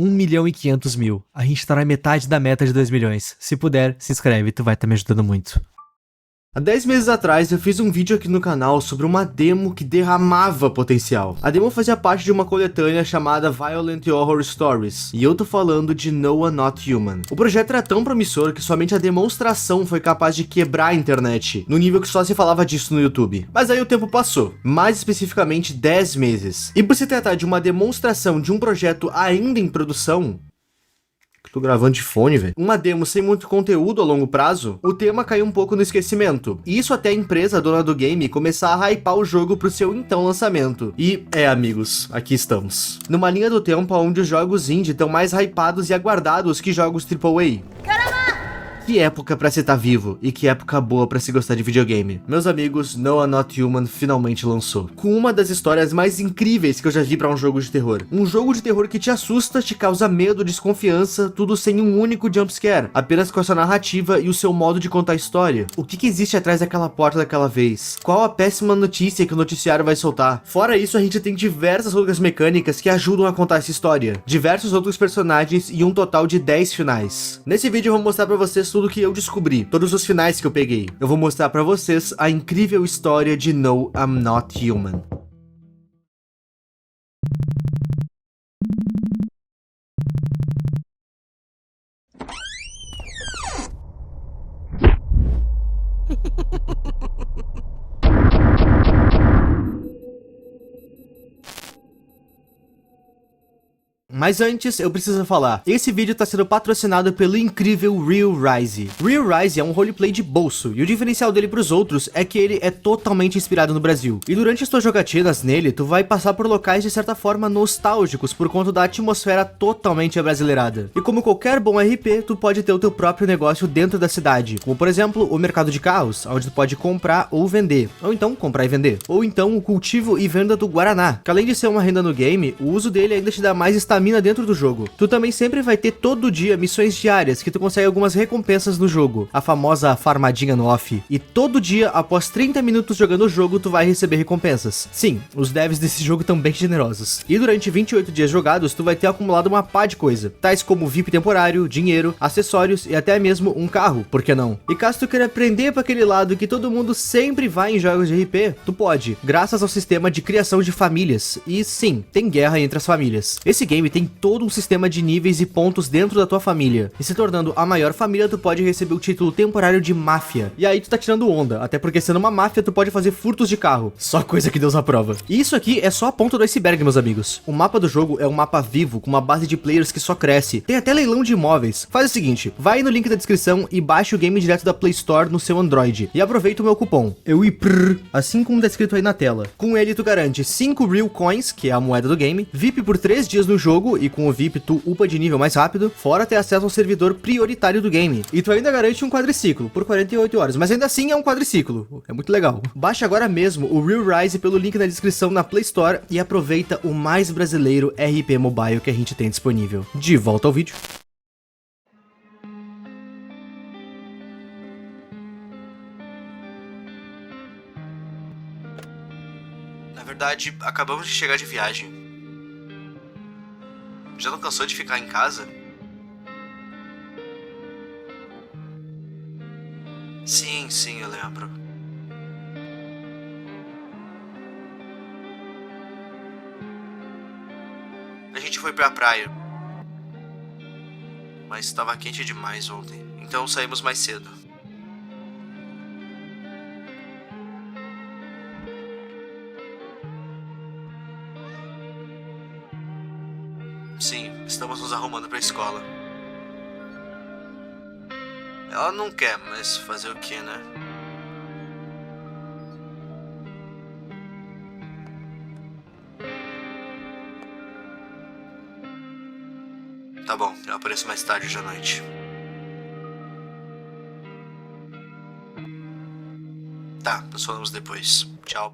1.500.000. A gente tá na metade da meta de 2 milhões. Se puder, se inscreve, tu vai estar me ajudando muito. Há 10 meses atrás eu fiz um vídeo aqui no canal sobre uma demo que derramava potencial. A demo fazia parte de uma coletânea chamada Violent Horror Stories, e eu tô falando de Noah Not Human. O projeto era tão promissor que somente a demonstração foi capaz de quebrar a internet, no nível que só se falava disso no YouTube. Mas aí o tempo passou, mais especificamente 10 meses. E por se tratar de uma demonstração de um projeto ainda em produção, tô gravando de fone, velho. Uma demo sem muito conteúdo a longo prazo, o tema caiu um pouco no esquecimento. E isso até a empresa dona do game começar a hypar o jogo pro seu então lançamento. E, amigos, aqui estamos. Numa linha do tempo onde os jogos indie estão mais hypados e aguardados que jogos AAA. Que época pra se estar vivo, e que época boa pra se gostar de videogame. Meus amigos, Noah Not Human finalmente lançou, com uma das histórias mais incríveis que eu já vi pra um jogo de terror. Um jogo de terror que te assusta, te causa medo, desconfiança, tudo sem um único jumpscare, apenas com a sua narrativa e o seu modo de contar a história. O que existe atrás daquela porta daquela vez? Qual a péssima notícia que o noticiário vai soltar? Fora isso, a gente tem diversas outras mecânicas que ajudam a contar essa história, diversos outros personagens e um total de 10 finais. Nesse vídeo eu vou mostrar pra vocês tudo que eu descobri, todos os finais que eu peguei. Eu vou mostrar pra vocês a incrível história de No, I'm Not Human. Mas antes, eu preciso falar, esse vídeo tá sendo patrocinado pelo incrível Real Rise. Real Rise é um roleplay de bolso, e o diferencial dele pros outros é que ele é totalmente inspirado no Brasil. E durante as tuas jogatinas nele, tu vai passar por locais de certa forma nostálgicos por conta da atmosfera totalmente abrasileirada. E como qualquer bom RP, tu pode ter o teu próprio negócio dentro da cidade, como por exemplo, o mercado de carros, onde tu pode comprar ou vender, ou então comprar e vender, ou então o cultivo e venda do Guaraná, que além de ser uma renda no game, o uso dele ainda te dá mais estamina dentro do jogo. Tu também sempre vai ter todo dia missões diárias que tu consegue algumas recompensas no jogo, a famosa farmadinha no off. E todo dia, após 30 minutos jogando o jogo, tu vai receber recompensas. Sim, os devs desse jogo estão bem generosos. E durante 28 dias jogados, tu vai ter acumulado uma pá de coisa, tais como VIP temporário, dinheiro, acessórios e até mesmo um carro, por que não? E caso tu queira aprender para aquele lado que todo mundo sempre vai em jogos de RP, tu pode, graças ao sistema de criação de famílias. E sim, tem guerra entre as famílias. Esse game tem todo um sistema de níveis e pontos dentro da tua família, e se tornando a maior família, tu pode receber o título temporário de máfia. E aí tu tá tirando onda, até porque sendo uma máfia, tu pode fazer furtos de carro. Só coisa que Deus aprova. E isso aqui é só a ponta do iceberg, meus amigos. O mapa do jogo é um mapa vivo, com uma base de players que só cresce. Tem até leilão de imóveis. Faz o seguinte, vai aí no link da descrição e baixa o game direto da Play Store no seu Android. E aproveita o meu cupom, EUIPRR, assim como tá escrito aí na tela. Com ele tu garante 5 Real Coins, que é a moeda do game, VIP por 3 dias no jogo, e com o VIP tu upa de nível mais rápido, fora ter acesso ao servidor prioritário do game. E tu ainda garante um quadriciclo por 48 horas, mas ainda assim é um quadriciclo. É muito legal. Baixa agora mesmo o Real Rise pelo link na descrição na Play Store e aproveita o mais brasileiro RP Mobile que a gente tem disponível. De volta ao vídeo. Na verdade, acabamos de chegar de viagem. Já não cansou de ficar em casa? Sim, eu lembro. A gente foi pra praia, mas estava quente demais ontem, então saímos mais cedo. Sim, estamos nos arrumando pra escola. Ela não quer, mas fazer o que, né? Tá bom, eu apareço mais tarde hoje à noite. Tá, nos falamos depois. Tchau.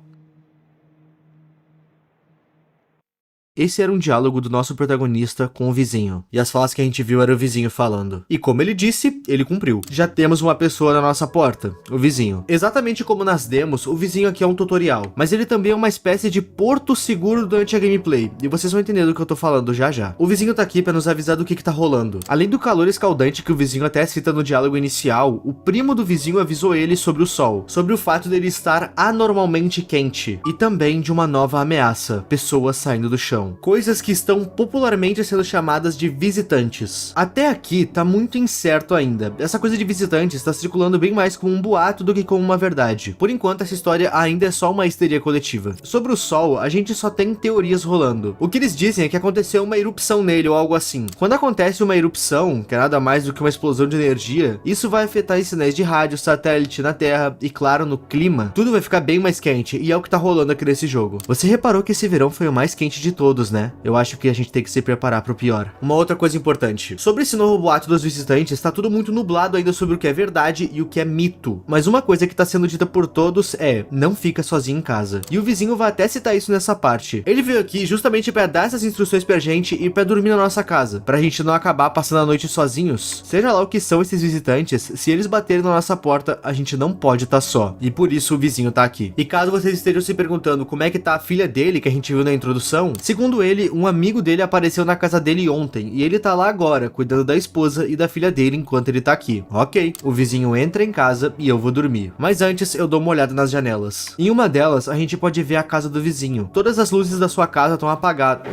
Esse era um diálogo do nosso protagonista com o vizinho. E as falas que a gente viu era o vizinho falando. E como ele disse, ele cumpriu. Já temos uma pessoa na nossa porta, o vizinho. Exatamente como nas demos, o vizinho aqui é um tutorial. Mas ele também é uma espécie de porto seguro durante a gameplay. E vocês vão entender do que eu tô falando já já. O vizinho tá aqui pra nos avisar do que tá rolando. Além do calor escaldante que o vizinho até cita no diálogo inicial, o primo do vizinho avisou ele sobre o sol. Sobre o fato dele estar anormalmente quente. E também de uma nova ameaça. Pessoas saindo do chão. Coisas que estão popularmente sendo chamadas de visitantes. Até aqui tá muito incerto ainda. Essa coisa de visitantes tá circulando bem mais como um boato do que como uma verdade. Por enquanto, essa história ainda é só uma histeria coletiva. Sobre o sol, a gente só tem teorias rolando. O que eles dizem é que aconteceu uma erupção nele ou algo assim. Quando acontece uma erupção, que é nada mais do que uma explosão de energia, isso vai afetar os sinais de rádio, satélite na Terra e, claro, no clima. Tudo vai ficar bem mais quente e é o que tá rolando aqui nesse jogo. Você reparou que esse verão foi o mais quente de todos, né? Eu acho que a gente tem que se preparar pro pior. Uma outra coisa importante. Sobre esse novo boato dos visitantes, tá tudo muito nublado ainda sobre o que é verdade e o que é mito. Mas uma coisa que tá sendo dita por todos é: não fica sozinho em casa. E o vizinho vai até citar isso nessa parte. Ele veio aqui justamente pra dar essas instruções pra gente e pra dormir na nossa casa. Pra gente não acabar passando a noite sozinhos. Seja lá o que são esses visitantes, se eles baterem na nossa porta, a gente não pode estar só. E por isso o vizinho tá aqui. E caso vocês estejam se perguntando como é que tá a filha dele, que a gente viu na introdução, segundo ele, um amigo dele apareceu na casa dele ontem, e ele tá lá agora, cuidando da esposa e da filha dele enquanto ele tá aqui. Ok, o vizinho entra em casa e eu vou dormir. Mas antes, eu dou uma olhada nas janelas. Em uma delas, a gente pode ver a casa do vizinho. Todas as luzes da sua casa estão apagadas.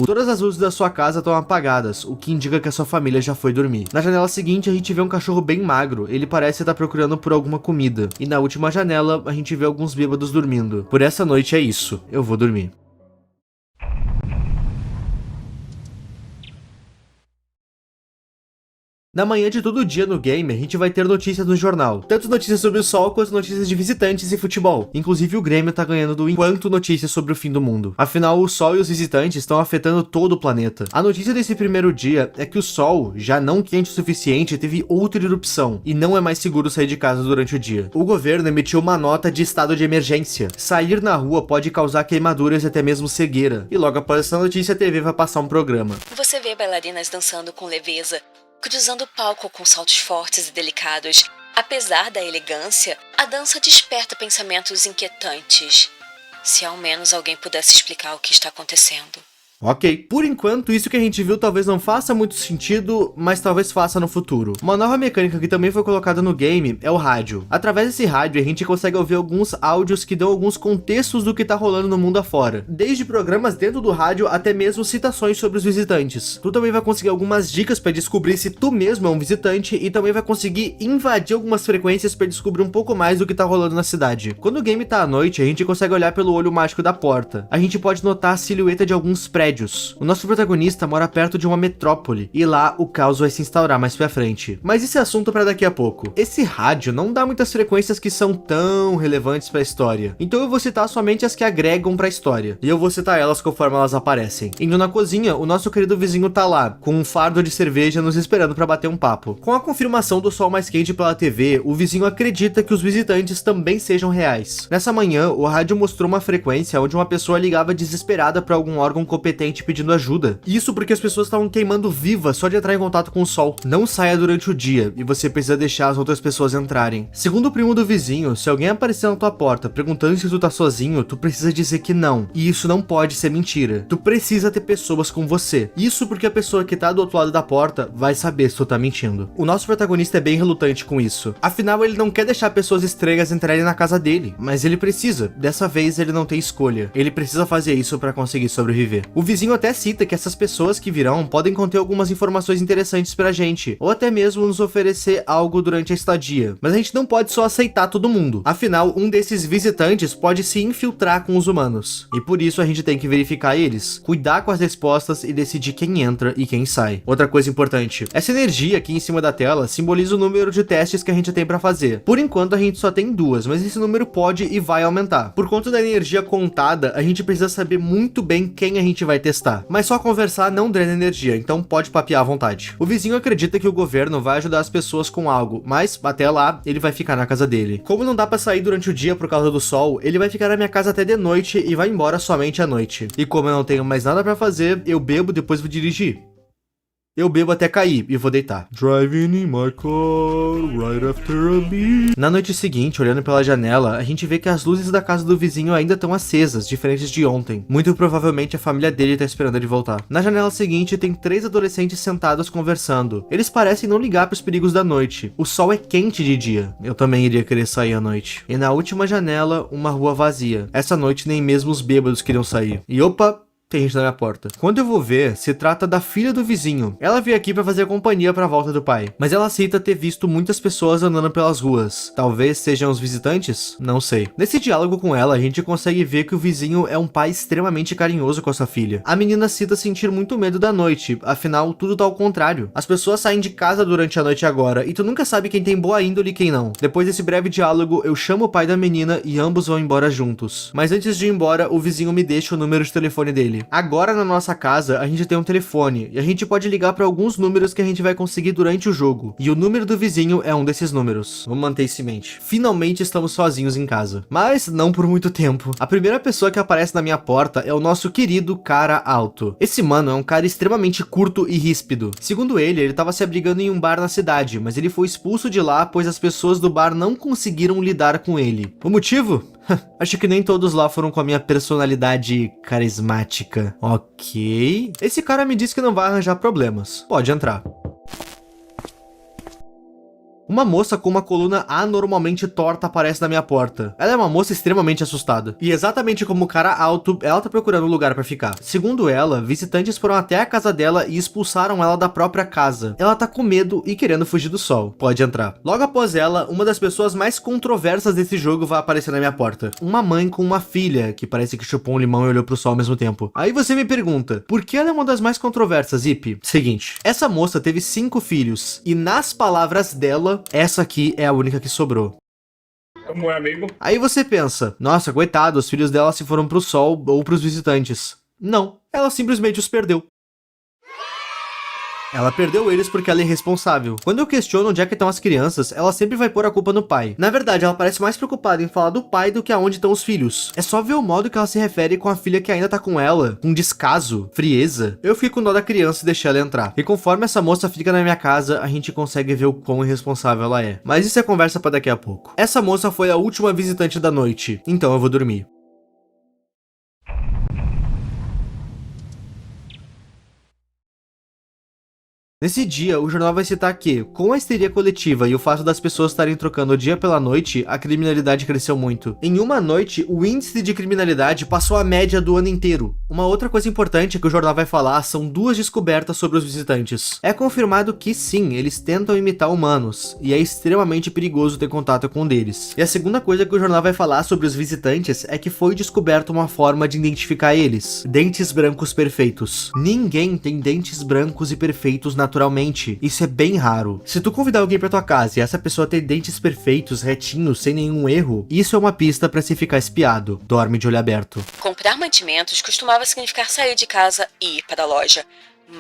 Todas as luzes da sua casa estão apagadas, o que indica que a sua família já foi dormir. Na janela seguinte, a gente vê um cachorro bem magro, ele parece estar procurando por alguma comida. E na última janela, a gente vê alguns bêbados dormindo. Por essa noite é isso, eu vou dormir. Na manhã de todo dia no game, a gente vai ter notícias no jornal. Tanto notícias sobre o sol, quanto notícias de visitantes e futebol. Inclusive o Grêmio tá ganhando do enquanto notícias sobre o fim do mundo. Afinal, o sol e os visitantes estão afetando todo o planeta. A notícia desse primeiro dia é que o sol, já não quente o suficiente, teve outra erupção. E não é mais seguro sair de casa durante o dia. O governo emitiu uma nota de estado de emergência. Sair na rua pode causar queimaduras e até mesmo cegueira. E logo após essa notícia, a TV vai passar um programa. Você vê bailarinas dançando com leveza, cruzando o palco com saltos fortes e delicados. Apesar da elegância, a dança desperta pensamentos inquietantes. Se ao menos alguém pudesse explicar o que está acontecendo. Ok, por enquanto isso que a gente viu talvez não faça muito sentido, mas talvez faça no futuro. Uma nova mecânica que também foi colocada no game é o rádio. Através desse rádio a gente consegue ouvir alguns áudios que dão alguns contextos do que tá rolando no mundo afora. Desde programas dentro do rádio até mesmo citações sobre os visitantes. Tu também vai conseguir algumas dicas para descobrir se tu mesmo é um visitante e também vai conseguir invadir algumas frequências para descobrir um pouco mais do que tá rolando na cidade. Quando o game tá à noite, a gente consegue olhar pelo olho mágico da porta. A gente pode notar a silhueta de alguns prédios. O nosso protagonista mora perto de uma metrópole e lá o caos vai se instaurar mais pra frente. Mas esse assunto pra daqui a pouco. Esse rádio não dá muitas frequências que são tão relevantes pra história, então eu vou citar somente as que agregam pra história, e eu vou citar elas conforme elas aparecem. Indo na cozinha, o nosso querido vizinho tá lá, com um fardo de cerveja nos esperando pra bater um papo. Com a confirmação do sol mais quente pela TV, o vizinho acredita que os visitantes também sejam reais. Nessa manhã, o rádio mostrou uma frequência onde uma pessoa ligava desesperada pra algum órgão competente pedindo ajuda. Isso porque as pessoas estavam queimando vivas só de entrar em contato com o sol. Não saia durante o dia e você precisa deixar as outras pessoas entrarem. Segundo o primo do vizinho, se alguém aparecer na tua porta perguntando se tu tá sozinho, tu precisa dizer que não. E isso não pode ser mentira. Tu precisa ter pessoas com você. Isso porque a pessoa que tá do outro lado da porta vai saber se tu tá mentindo. O nosso protagonista é bem relutante com isso. Afinal, ele não quer deixar pessoas estranhas entrarem na casa dele, mas ele precisa. Dessa vez, ele não tem escolha. Ele precisa fazer isso pra conseguir sobreviver. O vizinho até cita que essas pessoas que virão podem conter algumas informações interessantes pra gente, ou até mesmo nos oferecer algo durante a estadia. Mas a gente não pode só aceitar todo mundo. Afinal, um desses visitantes pode se infiltrar com os humanos. E por isso a gente tem que verificar eles, cuidar com as respostas e decidir quem entra e quem sai. Outra coisa importante, essa energia aqui em cima da tela simboliza o número de testes que a gente tem pra fazer. Por enquanto a gente só tem 2, mas esse número pode e vai aumentar. Por conta da energia contada, a gente precisa saber muito bem quem a gente vai vai testar. Mas só conversar não drena energia, então pode papear à vontade. O vizinho acredita que o governo vai ajudar as pessoas com algo, mas até lá ele vai ficar na casa dele. Como não dá pra sair durante o dia por causa do sol, ele vai ficar na minha casa até de noite e vai embora somente à noite. E como eu não tenho mais nada pra fazer, eu bebo, depois vou dirigir. Eu bebo até cair e vou deitar. Driving in my car, right after a beat. Na noite seguinte, olhando pela janela, a gente vê que as luzes da casa do vizinho ainda estão acesas, diferentes de ontem. Muito provavelmente a família dele tá esperando ele voltar. Na janela seguinte, tem 3 adolescentes sentados conversando. Eles parecem não ligar pros perigos da noite. O sol é quente de dia. Eu também iria querer sair à noite. E na última janela, uma rua vazia. Essa noite nem mesmo os bêbados queriam sair. E opa! Tem gente na minha porta. Quando eu vou ver, se trata da filha do vizinho. Ela veio aqui pra fazer companhia pra volta do pai. Mas ela aceita ter visto muitas pessoas andando pelas ruas. Talvez sejam os visitantes? Não sei. Nesse diálogo com ela, a gente consegue ver que o vizinho é um pai extremamente carinhoso com a sua filha. A menina cita sentir muito medo da noite, afinal, tudo tá ao contrário. As pessoas saem de casa durante a noite agora, e tu nunca sabe quem tem boa índole e quem não. Depois desse breve diálogo, eu chamo o pai da menina e ambos vão embora juntos. Mas antes de ir embora, o vizinho me deixa o número de telefone dele. Agora na nossa casa a gente tem um telefone e a gente pode ligar para alguns números que a gente vai conseguir durante o jogo. E o número do vizinho é um desses números. Vamos manter isso em mente. Finalmente estamos sozinhos em casa. Mas não por muito tempo. A primeira pessoa que aparece na minha porta é o nosso querido cara alto. Esse mano é um cara extremamente curto e ríspido. Segundo ele tava se abrigando em um bar na cidade, mas ele foi expulso de lá pois as pessoas do bar não conseguiram lidar com ele. O motivo? Acho que nem todos lá foram com a minha personalidade carismática. Ok. Esse cara me disse que não vai arranjar problemas. Pode entrar. Uma moça com uma coluna anormalmente torta aparece na minha porta. Ela é uma moça extremamente assustada. E exatamente como o cara alto, ela tá procurando um lugar pra ficar. Segundo ela, visitantes foram até a casa dela e expulsaram ela da própria casa. Ela tá com medo e querendo fugir do sol. Pode entrar. Logo após ela, uma das pessoas mais controversas desse jogo vai aparecer na minha porta. Uma mãe com uma filha, que parece que chupou um limão e olhou pro sol ao mesmo tempo. Aí você me pergunta, por que ela é uma das mais controversas, Ip? Seguinte, essa moça teve 5 filhos. E nas palavras dela, essa aqui é a única que sobrou. Como é, amigo? Aí você pensa, nossa, coitado, os filhos dela se foram pro sol ou pros visitantes. Não, ela simplesmente os perdeu. Ela perdeu eles porque ela é irresponsável. Quando eu questiono onde é que estão as crianças, ela sempre vai pôr a culpa no pai. Na verdade, ela parece mais preocupada em falar do pai do que aonde estão os filhos. É só ver o modo que ela se refere com a filha que ainda tá com ela, com descaso, frieza. Eu fico com dó da criança e deixo ela entrar. E conforme essa moça fica na minha casa, a gente consegue ver o quão irresponsável ela é. Mas isso é conversa pra daqui a pouco. Essa moça foi a última visitante da noite, então eu vou dormir. Nesse dia, o jornal vai citar que, com a histeria coletiva e o fato das pessoas estarem trocando o dia pela noite, a criminalidade cresceu muito. Em uma noite, o índice de criminalidade passou a média do ano inteiro. Uma outra coisa importante que o jornal vai falar são 2 descobertas sobre os visitantes. É confirmado que sim, eles tentam imitar humanos, e é extremamente perigoso ter contato com um deles. E a segunda coisa que o jornal vai falar sobre os visitantes é que foi descoberta uma forma de identificar eles. Dentes brancos perfeitos. Ninguém tem dentes brancos e perfeitos naturalmente. Isso é bem raro. Se tu convidar alguém pra tua casa e essa pessoa ter dentes perfeitos, retinhos, sem nenhum erro, isso é uma pista pra se ficar espiado. Dorme de olho aberto. Comprar mantimentos costumava significar sair de casa e ir para a loja.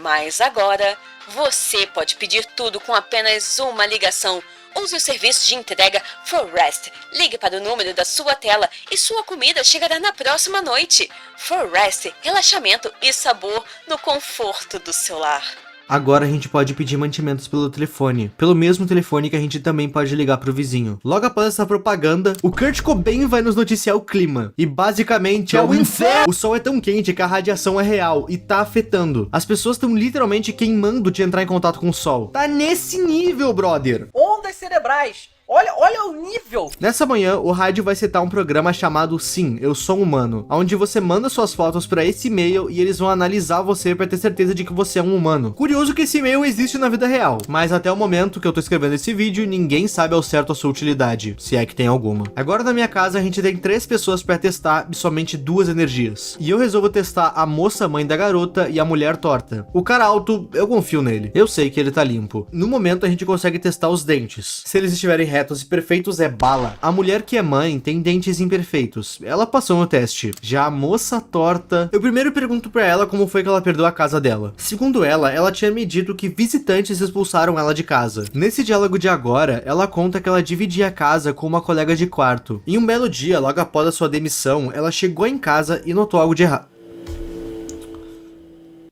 Mas agora, você pode pedir tudo com apenas uma ligação. Use o serviço de entrega Forrest. Ligue para o número da sua tela e sua comida chegará na próxima noite. Forrest, relaxamento e sabor no conforto do seu lar. Agora a gente pode pedir mantimentos pelo telefone, pelo mesmo telefone que a gente também pode ligar pro vizinho. Logo após essa propaganda, o Kurt Cobain vai nos noticiar o clima. E basicamente é o inferno! O sol é tão quente que a radiação é real e tá afetando. As pessoas estão literalmente queimando de entrar em contato com o sol. Tá nesse nível, brother! Ondas cerebrais! Olha o nível! Nessa manhã, o rádio vai citar um programa chamado Sim, Eu Sou Humano, onde você manda suas fotos para esse e-mail e eles vão analisar você para ter certeza de que você é um humano. Curioso que esse e-mail existe na vida real, mas até o momento que eu tô escrevendo esse vídeo, ninguém sabe ao certo a sua utilidade, se é que tem alguma. Agora na minha casa a gente tem 3 pessoas para testar e somente 2 energias. E eu resolvo testar a moça mãe da garota e a mulher torta. O cara alto, eu confio nele. Eu sei que ele tá limpo. No momento a gente consegue testar os dentes. Se eles estiverem retos e perfeitos é bala. A mulher que é mãe tem dentes imperfeitos. Ela passou no teste. Já a moça torta... Eu primeiro pergunto pra ela como foi que ela perdeu a casa dela. Segundo ela tinha me dito que visitantes expulsaram ela de casa. Nesse diálogo de agora, ela conta que ela dividia a casa com uma colega de quarto. Em um belo dia, logo após a sua demissão, ela chegou em casa e notou algo de errado.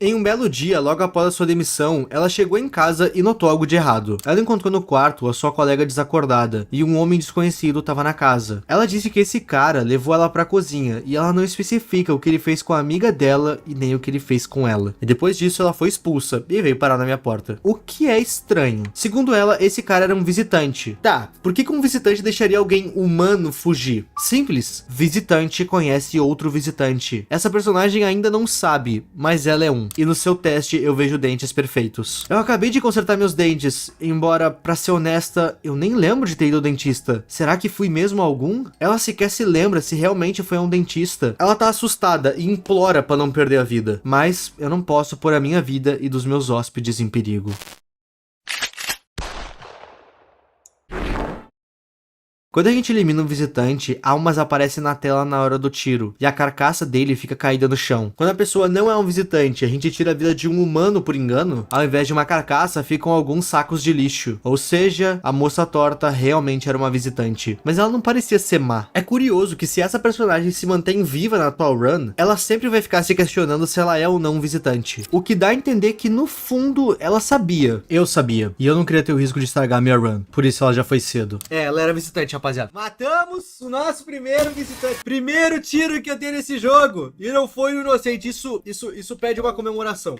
Em um belo dia, logo após a sua demissão, ela chegou em casa e notou algo de errado. Ela encontrou no quarto a sua colega desacordada e um homem desconhecido estava na casa. Ela disse que esse cara levou ela pra cozinha e ela não especifica o que ele fez com a amiga dela e nem o que ele fez com ela. E depois disso, ela foi expulsa e veio parar na minha porta. O que é estranho. Segundo ela, esse cara era um visitante. Tá, por que um visitante deixaria alguém humano fugir? Simples. Visitante conhece outro visitante. Essa personagem ainda não sabe, mas ela é um. E no seu teste eu vejo dentes perfeitos. Eu acabei de consertar meus dentes, embora, pra ser honesta, eu nem lembro de ter ido ao dentista. Será que fui mesmo a algum? Ela sequer se lembra se realmente foi a um dentista. Ela tá assustada e implora pra não perder a vida. Mas eu não posso pôr a minha vida e dos meus hóspedes em perigo. Quando a gente elimina um visitante, almas aparecem na tela na hora do tiro, e a carcaça dele fica caída no chão. Quando a pessoa não é um visitante, a gente tira a vida de um humano por engano, ao invés de uma carcaça, ficam alguns sacos de lixo. Ou seja, a moça torta realmente era uma visitante. Mas ela não parecia ser má. É curioso que se essa personagem se mantém viva na atual run, ela sempre vai ficar se questionando se ela é ou não um visitante. O que dá a entender que, no fundo, ela sabia. Eu sabia. E eu não queria ter o risco de estragar a minha run. Por isso ela já foi cedo. Ela era visitante, rapaziada. Matamos o nosso primeiro visitante. Primeiro tiro que eu tenho nesse jogo. E não foi um inocente. Isso pede uma comemoração.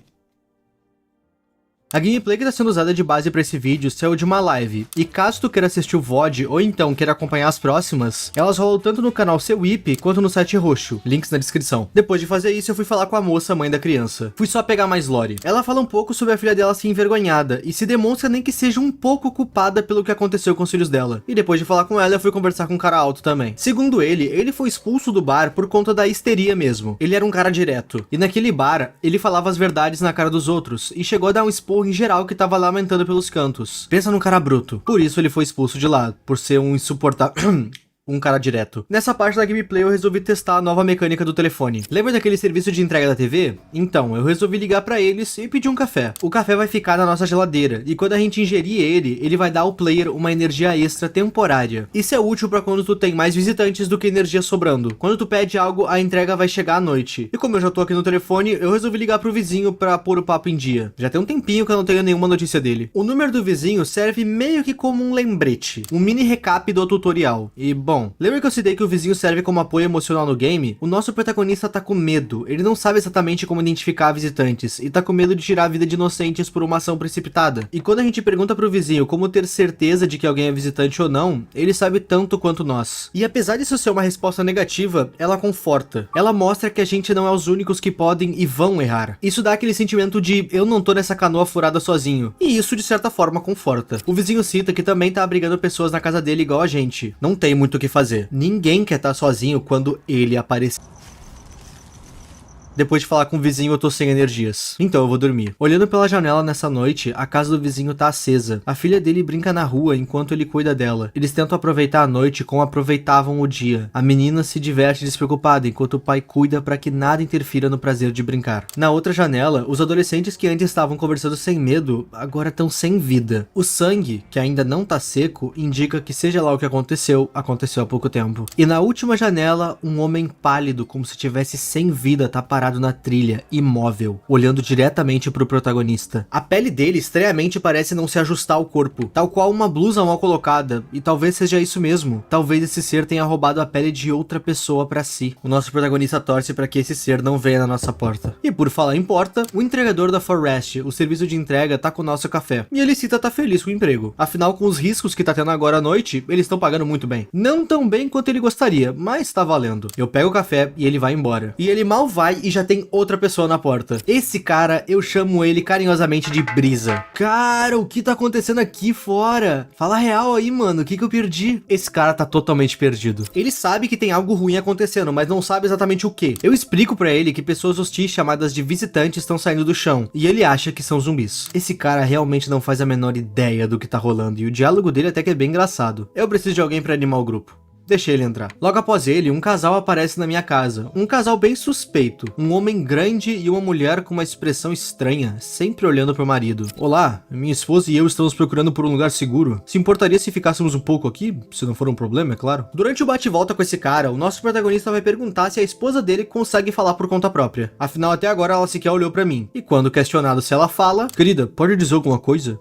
A gameplay que está sendo usada de base para esse vídeo saiu de uma live, e caso tu queira assistir o VOD ou então queira acompanhar as próximas, elas rolam tanto no canal Sewip quanto no site roxo, links na descrição. Depois de fazer isso, eu fui falar com a moça, mãe da criança. Fui só pegar mais lore. Ela fala um pouco sobre a filha dela ser envergonhada, e se demonstra nem que seja um pouco culpada pelo que aconteceu com os filhos dela. E depois de falar com ela, eu fui conversar com um cara alto também. Segundo ele foi expulso do bar por conta da histeria mesmo. Ele era um cara direto, e naquele bar, ele falava as verdades na cara dos outros, e chegou a dar um esporro em geral que tava lamentando pelos cantos. Pensa num cara bruto. Por isso ele foi expulso de lá, por ser um insuportável... um cara direto. Nessa parte da gameplay eu resolvi testar a nova mecânica do telefone. Lembra daquele serviço de entrega da TV? Então, eu resolvi ligar pra eles e pedir um café. O café vai ficar na nossa geladeira, e quando a gente ingerir ele vai dar ao player uma energia extra temporária. Isso é útil pra quando tu tem mais visitantes do que energia sobrando. Quando tu pede algo, a entrega vai chegar à noite. E como eu já tô aqui no telefone, eu resolvi ligar pro vizinho pra pôr o papo em dia. Já tem um tempinho que eu não tenho nenhuma notícia dele. O número do vizinho serve meio que como um lembrete, um mini recap do tutorial. E bom, lembra que eu citei que o vizinho serve como apoio emocional no game? O nosso protagonista tá com medo, ele não sabe exatamente como identificar visitantes, e tá com medo de tirar a vida de inocentes por uma ação precipitada. E quando a gente pergunta pro vizinho como ter certeza de que alguém é visitante ou não, ele sabe tanto quanto nós. E apesar disso ser uma resposta negativa, ela conforta. Ela mostra que a gente não é os únicos que podem e vão errar. Isso dá aquele sentimento de eu não tô nessa canoa furada sozinho. E isso de certa forma conforta. O vizinho cita que também tá abrigando pessoas na casa dele igual a gente. Não tem muito o que fazer. Ninguém quer estar sozinho quando ele aparecer. Depois de falar com o vizinho, eu tô sem energias. Então eu vou dormir. Olhando pela janela nessa noite, a casa do vizinho tá acesa. A filha dele brinca na rua enquanto ele cuida dela. Eles tentam aproveitar a noite como aproveitavam o dia. A menina se diverte despreocupada enquanto o pai cuida para que nada interfira no prazer de brincar. Na outra janela, os adolescentes que antes estavam conversando sem medo, agora estão sem vida. O sangue, que ainda não tá seco, indica que seja lá o que aconteceu há pouco tempo. E na última janela, um homem pálido, como se tivesse sem vida, tá parado na trilha, imóvel, olhando diretamente pro protagonista. A pele dele estranhamente parece não se ajustar ao corpo, tal qual uma blusa mal colocada, e talvez seja isso mesmo. Talvez esse ser tenha roubado a pele de outra pessoa pra si. O nosso protagonista torce pra que esse ser não venha na nossa porta. E por falar em porta, o entregador da Forrest, o serviço de entrega, tá com o nosso café. E ele cita tá feliz com o emprego. Afinal, com os riscos que tá tendo agora à noite, eles estão pagando muito bem. Não tão bem quanto ele gostaria, mas tá valendo. Eu pego o café e ele vai embora. E ele mal vai e já tem outra pessoa na porta. Esse cara, eu chamo ele carinhosamente de Brisa. Cara, o que tá acontecendo aqui fora? Fala real aí, mano, o que eu perdi? Esse cara tá totalmente perdido. Ele sabe que tem algo ruim acontecendo, mas não sabe exatamente o que. Eu explico pra ele que pessoas hostis chamadas de visitantes estão saindo do chão, e ele acha que são zumbis. Esse cara realmente não faz a menor ideia do que tá rolando, e o diálogo dele até que é bem engraçado. Eu preciso de alguém pra animar o grupo. Deixei ele entrar. Logo após ele, um casal aparece na minha casa. Um casal bem suspeito. Um homem grande e uma mulher com uma expressão estranha, sempre olhando pro marido. Olá, minha esposa e eu estamos procurando por um lugar seguro. Se importaria se ficássemos um pouco aqui? Se não for um problema, é claro. Durante o bate-volta com esse cara, o nosso protagonista vai perguntar se a esposa dele consegue falar por conta própria. Afinal, até agora ela sequer olhou pra mim. E quando questionado se ela fala, querida, pode dizer alguma coisa?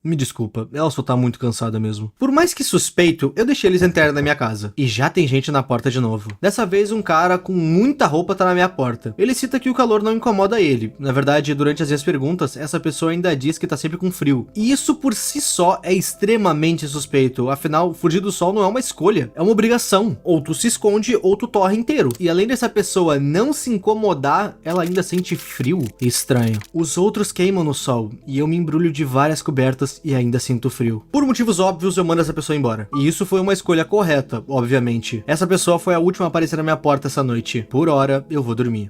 Me desculpa, ela só tá muito cansada mesmo. Por mais que suspeito, eu deixei eles entrarem na minha casa. E já tem gente na porta de novo. Dessa vez, um cara com muita roupa tá na minha porta. Ele cita que o calor não incomoda ele. Na verdade, durante as minhas perguntas, essa pessoa ainda diz que tá sempre com frio. E isso por si só é extremamente suspeito. Afinal, fugir do sol não é uma escolha, é uma obrigação. Ou tu se esconde ou tu torre inteiro. E além dessa pessoa não se incomodar, ela ainda sente frio. Estranho. Os outros queimam no sol. E eu me embrulho de várias cobertas e ainda sinto frio. Por motivos óbvios, eu mando essa pessoa embora. E isso foi uma escolha correta, obviamente. Essa pessoa foi a última a aparecer na minha porta essa noite. Por hora, eu vou dormir.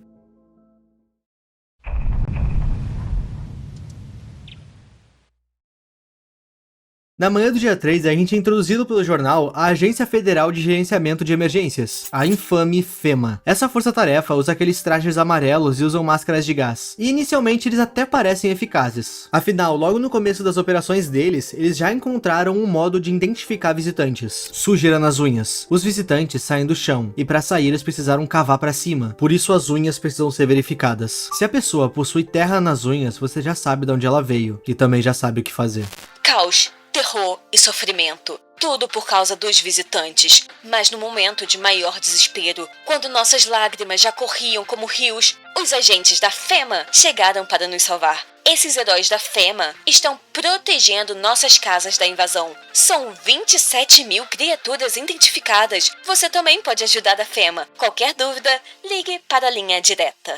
Na manhã do dia 3, a gente é introduzido pelo jornal à Agência Federal de Gerenciamento de Emergências, a infame FEMA. Essa força-tarefa usa aqueles trajes amarelos e usam máscaras de gás. E inicialmente eles até parecem eficazes. Afinal, logo no começo das operações deles, eles já encontraram um modo de identificar visitantes. Sujeira nas unhas. Os visitantes saem do chão, e para sair eles precisaram cavar para cima. Por isso as unhas precisam ser verificadas. Se a pessoa possui terra nas unhas, você já sabe de onde ela veio, e também já sabe o que fazer. Caos, terror e sofrimento. Tudo por causa dos visitantes. Mas no momento de maior desespero, quando nossas lágrimas já corriam como rios, os agentes da FEMA chegaram para nos salvar. Esses heróis da FEMA estão protegendo nossas casas da invasão. São 27 mil criaturas identificadas. Você também pode ajudar a FEMA. Qualquer dúvida, ligue para a linha direta.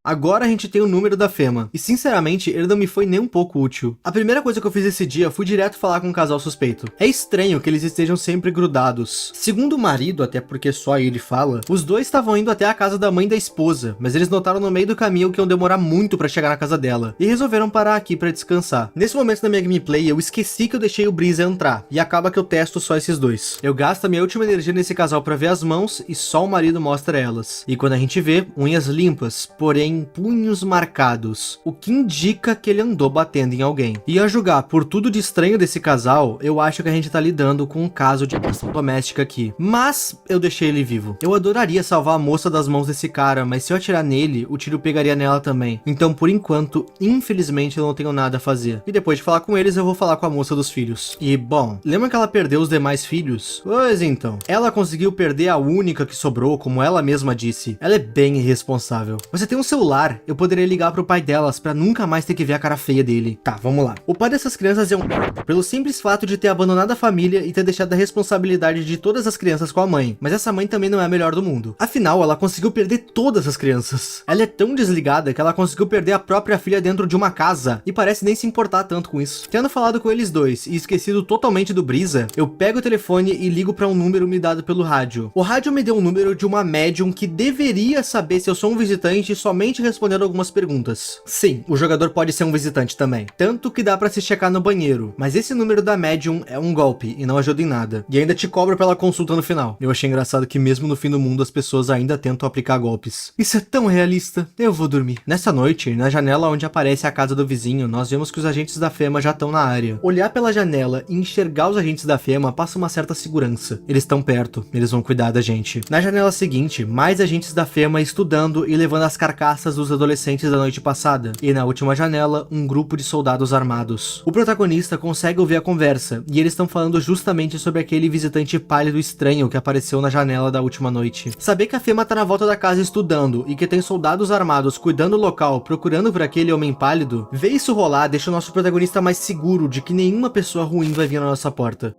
Agora a gente tem o número da FEMA, e sinceramente ele não me foi nem um pouco útil. A primeira coisa que eu fiz esse dia foi direto falar com um casal suspeito. É estranho que eles estejam sempre grudados. Segundo o marido, até porque só ele fala, os dois estavam indo até a casa da mãe da esposa, mas eles notaram no meio do caminho que iam demorar muito pra chegar na casa dela, e resolveram parar aqui pra descansar. Nesse momento da minha gameplay, eu esqueci que eu deixei o Brisa entrar, e acaba que eu testo só esses dois. Eu gasto a minha última energia nesse casal pra ver as mãos, e só o marido mostra elas. E quando a gente vê, unhas limpas, porém punhos marcados, o que indica que ele andou batendo em alguém. E a julgar por tudo de estranho desse casal, eu acho que a gente tá lidando com um caso de agressão doméstica aqui. Mas eu deixei ele vivo. Eu adoraria salvar a moça das mãos desse cara, mas se eu atirar nele, o tiro pegaria nela também. Então, por enquanto, infelizmente eu não tenho nada a fazer. E depois de falar com eles, eu vou falar com a moça dos filhos. E, bom, lembra que ela perdeu os demais filhos? Pois então, ela conseguiu perder a única que sobrou, como ela mesma disse. Ela é bem irresponsável. Você tem um celular, eu poderia ligar pro pai delas pra nunca mais ter que ver a cara feia dele. Tá, vamos lá. O pai dessas crianças é um merda, pelo simples fato de ter abandonado a família e ter deixado a responsabilidade de todas as crianças com a mãe. Mas essa mãe também não é a melhor do mundo. Afinal, ela conseguiu perder todas as crianças. Ela é tão desligada que ela conseguiu perder a própria filha dentro de uma casa e parece nem se importar tanto com isso. Tendo falado com eles dois e esquecido totalmente do Brisa, eu pego o telefone e ligo pra um número me dado pelo rádio. O rádio me deu um número de uma médium que deveria saber se eu sou um visitante somente respondendo algumas perguntas. Sim, o jogador pode ser um visitante também. Tanto que dá pra se checar no banheiro. Mas esse número da médium é um golpe e não ajuda em nada. E ainda te cobra pela consulta no final. Eu achei engraçado que mesmo no fim do mundo as pessoas ainda tentam aplicar golpes. Isso é tão realista. Eu vou dormir. Nessa noite, na janela onde aparece a casa do vizinho, nós vemos que os agentes da FEMA já estão na área. Olhar pela janela e enxergar os agentes da FEMA passa uma certa segurança. Eles estão perto, eles vão cuidar da gente. Na janela seguinte, mais agentes da FEMA estudando e levando as carcaças dos adolescentes da noite passada. E na última janela, um grupo de soldados armados. O protagonista consegue ouvir a conversa, e eles estão falando justamente sobre aquele visitante pálido estranho que apareceu na janela da última noite. Saber que a FEMA tá na volta da casa estudando, e que tem soldados armados cuidando do local, procurando por aquele homem pálido, ver isso rolar deixa o nosso protagonista mais seguro de que nenhuma pessoa ruim vai vir na nossa porta.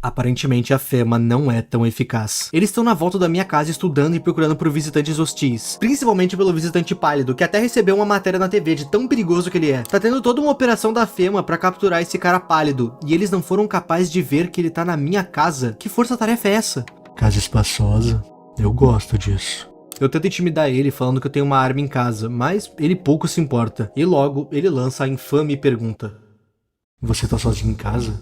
Aparentemente a Fema não é tão eficaz. Eles estão na volta da minha casa estudando e procurando por visitantes hostis. Principalmente pelo visitante pálido, que até recebeu uma matéria na TV de tão perigoso que ele é. Tá tendo toda uma operação da Fema pra capturar esse cara pálido. E eles não foram capazes de ver que ele tá na minha casa. Que força-tarefa é essa? Casa espaçosa? Eu gosto disso. Eu tento intimidar ele falando que eu tenho uma arma em casa, mas ele pouco se importa. E logo, ele lança a infame pergunta. Você tá sozinho em casa?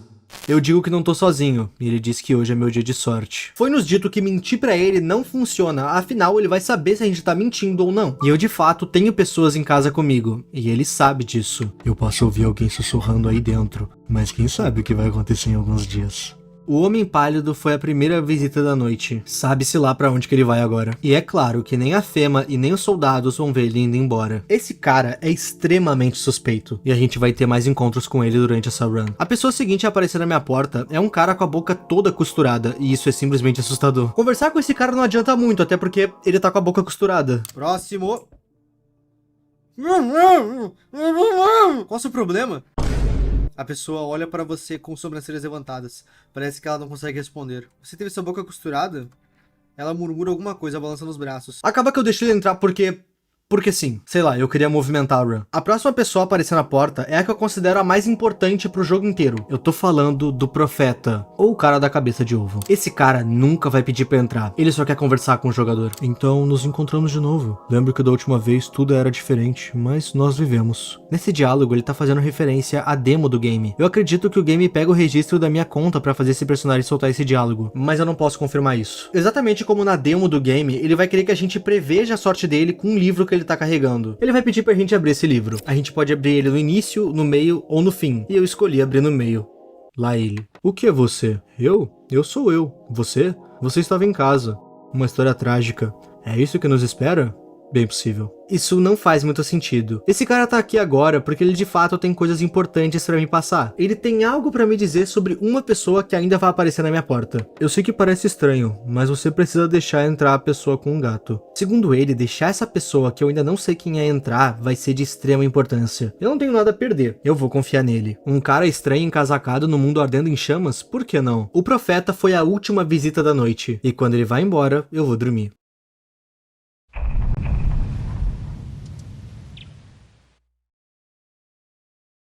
Eu digo que não tô sozinho, e ele diz que hoje é meu dia de sorte. Foi nos dito que mentir pra ele não funciona, afinal ele vai saber se a gente tá mentindo ou não. E eu de fato tenho pessoas em casa comigo, e ele sabe disso. Eu posso ouvir alguém sussurrando aí dentro, mas quem sabe o que vai acontecer em alguns dias. O Homem Pálido foi a primeira visita da noite. Sabe-se lá pra onde que ele vai agora. E é claro que nem a Fema e nem os soldados vão ver ele indo embora. Esse cara é extremamente suspeito. E a gente vai ter mais encontros com ele durante essa run. A pessoa seguinte a aparecer na minha porta é um cara com a boca toda costurada. E isso é simplesmente assustador. Conversar com esse cara não adianta muito, até porque ele tá com a boca costurada. Próximo. Qual o seu problema? A pessoa olha pra você com sobrancelhas levantadas. Parece que ela não consegue responder. Você teve sua boca costurada? Ela murmura alguma coisa, balançando os braços. Acaba que eu deixo ele entrar porque sim. Sei lá, eu queria movimentar a run. A próxima pessoa a aparecer na porta é a que eu considero a mais importante pro jogo inteiro. Eu tô falando do Profeta, ou o cara da cabeça de ovo. Esse cara nunca vai pedir pra entrar. Ele só quer conversar com o jogador. Então, nos encontramos de novo. Lembro que da última vez tudo era diferente, mas nós vivemos. Nesse diálogo, ele tá fazendo referência à demo do game. Eu acredito que o game pega o registro da minha conta pra fazer esse personagem soltar esse diálogo, mas eu não posso confirmar isso. Exatamente como na demo do game, ele vai querer que a gente preveja a sorte dele com um livro que ele tá carregando. Ele vai pedir pra gente abrir esse livro. A gente pode abrir ele no início, no meio ou no fim. E eu escolhi abrir no meio. Lá ele. O que é você? Eu? Eu sou eu. Você? Você estava em casa. Uma história trágica. É isso que nos espera? Bem possível. Isso não faz muito sentido. Esse cara tá aqui agora porque ele de fato tem coisas importantes pra me passar. Ele tem algo pra me dizer sobre uma pessoa que ainda vai aparecer na minha porta. Eu sei que parece estranho, mas você precisa deixar entrar a pessoa com um gato. Segundo ele, deixar essa pessoa que eu ainda não sei quem é entrar vai ser de extrema importância. Eu não tenho nada a perder. Eu vou confiar nele. Um cara estranho encasacado no mundo ardendo em chamas? Por que não? O Profeta foi a última visita da noite. E quando ele vai embora, eu vou dormir.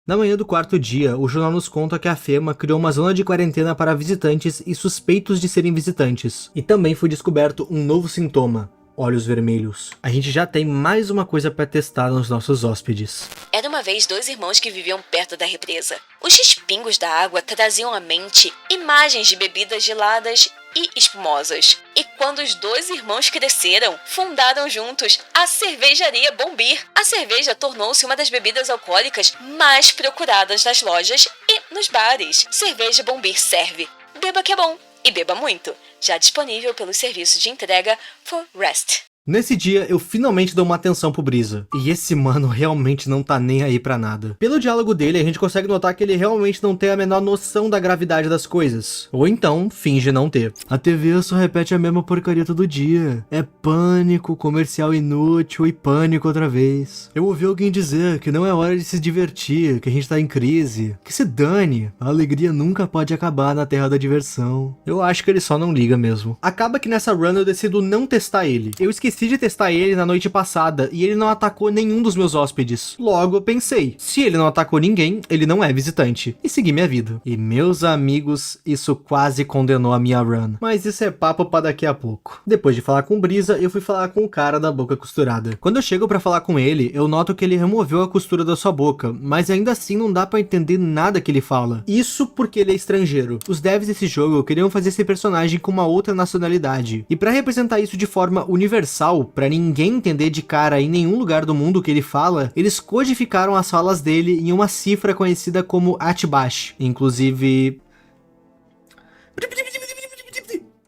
Na manhã do quarto dia, o jornal nos conta que a Fema criou uma zona de quarentena para visitantes e suspeitos de serem visitantes. E também foi descoberto um novo sintoma: olhos vermelhos. A gente já tem mais uma coisa para testar nos nossos hóspedes. Era uma vez 2 irmãos que viviam perto da represa. Os respingos da água traziam à mente imagens de bebidas geladas e espumosas. E quando os 2 irmãos cresceram, fundaram juntos a Cervejaria Bombir. A cerveja tornou-se uma das bebidas alcoólicas mais procuradas nas lojas e nos bares. Cerveja Bombir serve. Beba que é bom. E beba muito. Já disponível pelo serviço de entrega For Rest. Nesse dia, eu finalmente dou uma atenção pro Brisa. E esse mano realmente não tá nem aí pra nada. Pelo diálogo dele, a gente consegue notar que ele realmente não tem a menor noção da gravidade das coisas. Ou então, finge não ter. A TV só repete a mesma porcaria todo dia. É pânico, comercial inútil e pânico outra vez. Eu ouvi alguém dizer que não é hora de se divertir, que a gente tá em crise. Que se dane, a alegria nunca pode acabar na terra da diversão. Eu acho que ele só não liga mesmo. Acaba que nessa run eu decido não testar ele. Eu esqueci de testar ele na noite passada e ele não atacou nenhum dos meus hóspedes. Logo eu pensei, se ele não atacou ninguém, ele não é visitante. E segui minha vida. E meus amigos, isso quase condenou a minha run. Mas isso é papo pra daqui a pouco. Depois de falar com o Brisa, eu fui falar com o cara da boca costurada. Quando eu chego pra falar com ele, eu noto que ele removeu a costura da sua boca, mas ainda assim não dá pra entender nada que ele fala. Isso porque ele é estrangeiro. Os devs desse jogo queriam fazer esse personagem com uma outra nacionalidade. E pra representar isso de forma universal, pra ninguém entender de cara em nenhum lugar do mundo o que ele fala, eles codificaram as falas dele em uma cifra conhecida como Atbash. Inclusive...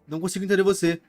Não consigo entender você.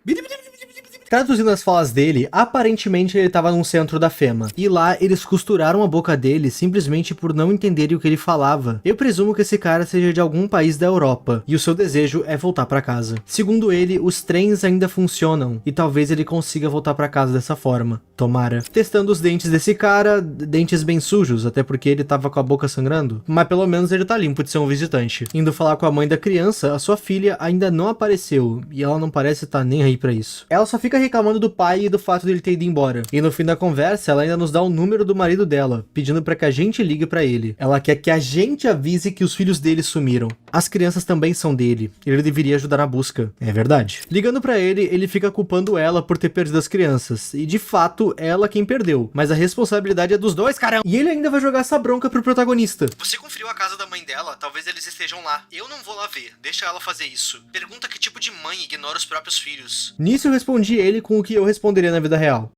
Traduzindo as falas dele, aparentemente ele estava num centro da Fema, e lá eles costuraram a boca dele simplesmente por não entenderem o que ele falava. Eu presumo que esse cara seja de algum país da Europa, e o seu desejo é voltar para casa. Segundo ele, os trens ainda funcionam, e talvez ele consiga voltar para casa dessa forma. Tomara. Testando os dentes desse cara, dentes bem sujos, até porque ele tava com a boca sangrando, mas pelo menos ele tá limpo de ser um visitante. Indo falar com a mãe da criança, a sua filha ainda não apareceu, e ela não parece estar nem aí pra isso. Ela só fica reclamando do pai e do fato dele ter ido embora. E no fim da conversa, ela ainda nos dá o número do marido dela, pedindo pra que a gente ligue pra ele. Ela quer que a gente avise que os filhos dele sumiram. As crianças também são dele, ele deveria ajudar na busca. É verdade. Ligando pra ele, ele fica culpando ela por ter perdido as crianças, e de fato, ela quem perdeu. Mas a responsabilidade é dos dois, caramba! E ele ainda vai jogar essa bronca pro protagonista. Você conferiu a casa da mãe dela? Talvez eles estejam lá. Eu não vou lá ver. Deixa ela fazer isso. Pergunta que tipo de mãe ignora os próprios filhos. Nisso eu respondi ele com o que eu responderia na vida real.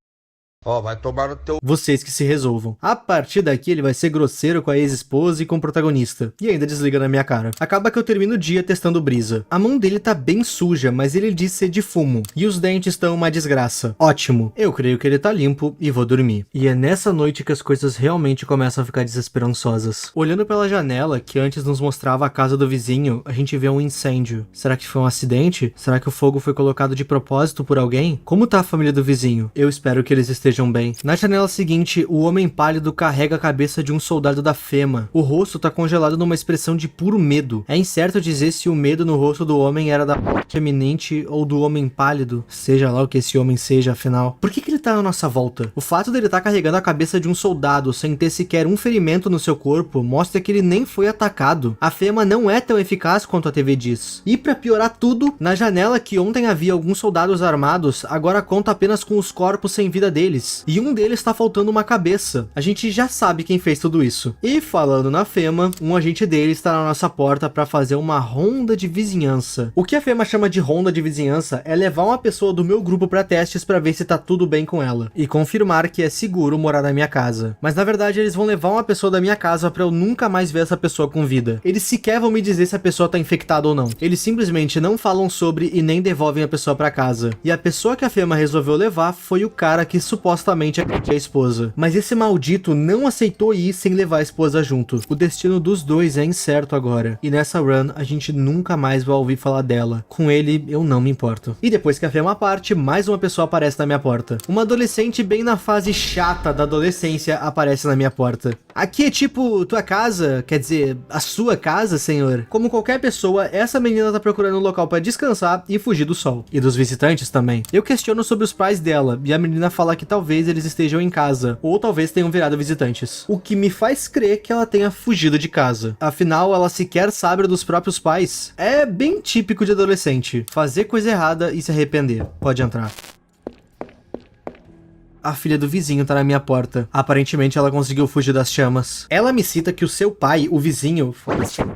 Ó, vai tomar no teu... Vocês que se resolvam. A partir daqui ele vai ser grosseiro com a ex-esposa e com o protagonista. E ainda desliga na minha cara. Acaba que eu termino o dia testando brisa. A mão dele tá bem suja, mas ele diz ser de fumo. E os dentes estão uma desgraça. Ótimo. Eu creio que ele tá limpo e vou dormir. E é nessa noite que as coisas realmente começam a ficar desesperançosas. Olhando pela janela, que antes nos mostrava a casa do vizinho, a gente vê um incêndio. Será que foi um acidente? Será que o fogo foi colocado de propósito por alguém? Como tá a família do vizinho? Eu espero que eles estejam bem. Na janela seguinte, o homem pálido carrega a cabeça de um soldado da Fema. O rosto tá congelado numa expressão de puro medo. É incerto dizer se o medo no rosto do homem era da morte iminente ou do homem pálido, seja lá o que esse homem seja, afinal. Por que ele tá na nossa volta? O fato dele tá carregando a cabeça de um soldado sem ter sequer um ferimento no seu corpo mostra que ele nem foi atacado. A Fema não é tão eficaz quanto a TV diz. E pra piorar tudo, na janela que ontem havia alguns soldados armados, agora conta apenas com os corpos sem vida deles. E um deles tá faltando uma cabeça. A gente já sabe quem fez tudo isso. E falando na Fema, um agente dele está na nossa porta para fazer uma ronda de vizinhança. O que a Fema chama de ronda de vizinhança é levar uma pessoa do meu grupo para testes para ver se tá tudo bem com ela e confirmar que é seguro morar na minha casa. Mas na verdade eles vão levar uma pessoa da minha casa para eu nunca mais ver essa pessoa com vida. Eles sequer vão me dizer se a pessoa tá infectada ou não. Eles simplesmente não falam sobre e nem devolvem a pessoa para casa. E a pessoa que a Fema resolveu levar foi o cara que supostamente é a esposa. Mas esse maldito não aceitou ir sem levar a esposa junto. O destino dos dois é incerto agora. E nessa run, a gente nunca mais vai ouvir falar dela. Com ele, eu não me importo. E depois que a Fema parte, mais uma pessoa aparece na minha porta. Uma adolescente bem na fase chata da adolescência aparece na minha porta. Aqui é tipo tua casa, quer dizer, a sua casa, senhor. Como qualquer pessoa, essa menina tá procurando um local pra descansar e fugir do sol. E dos visitantes também. Eu questiono sobre os pais dela, e a menina fala que talvez eles estejam em casa, ou talvez tenham virado visitantes. O que me faz crer que ela tenha fugido de casa. Afinal, ela sequer sabe dos próprios pais. É bem típico de adolescente. Fazer coisa errada e se arrepender. Pode entrar. A filha do vizinho tá na minha porta. Aparentemente ela conseguiu fugir das chamas. Ela me cita que o seu pai, o vizinho,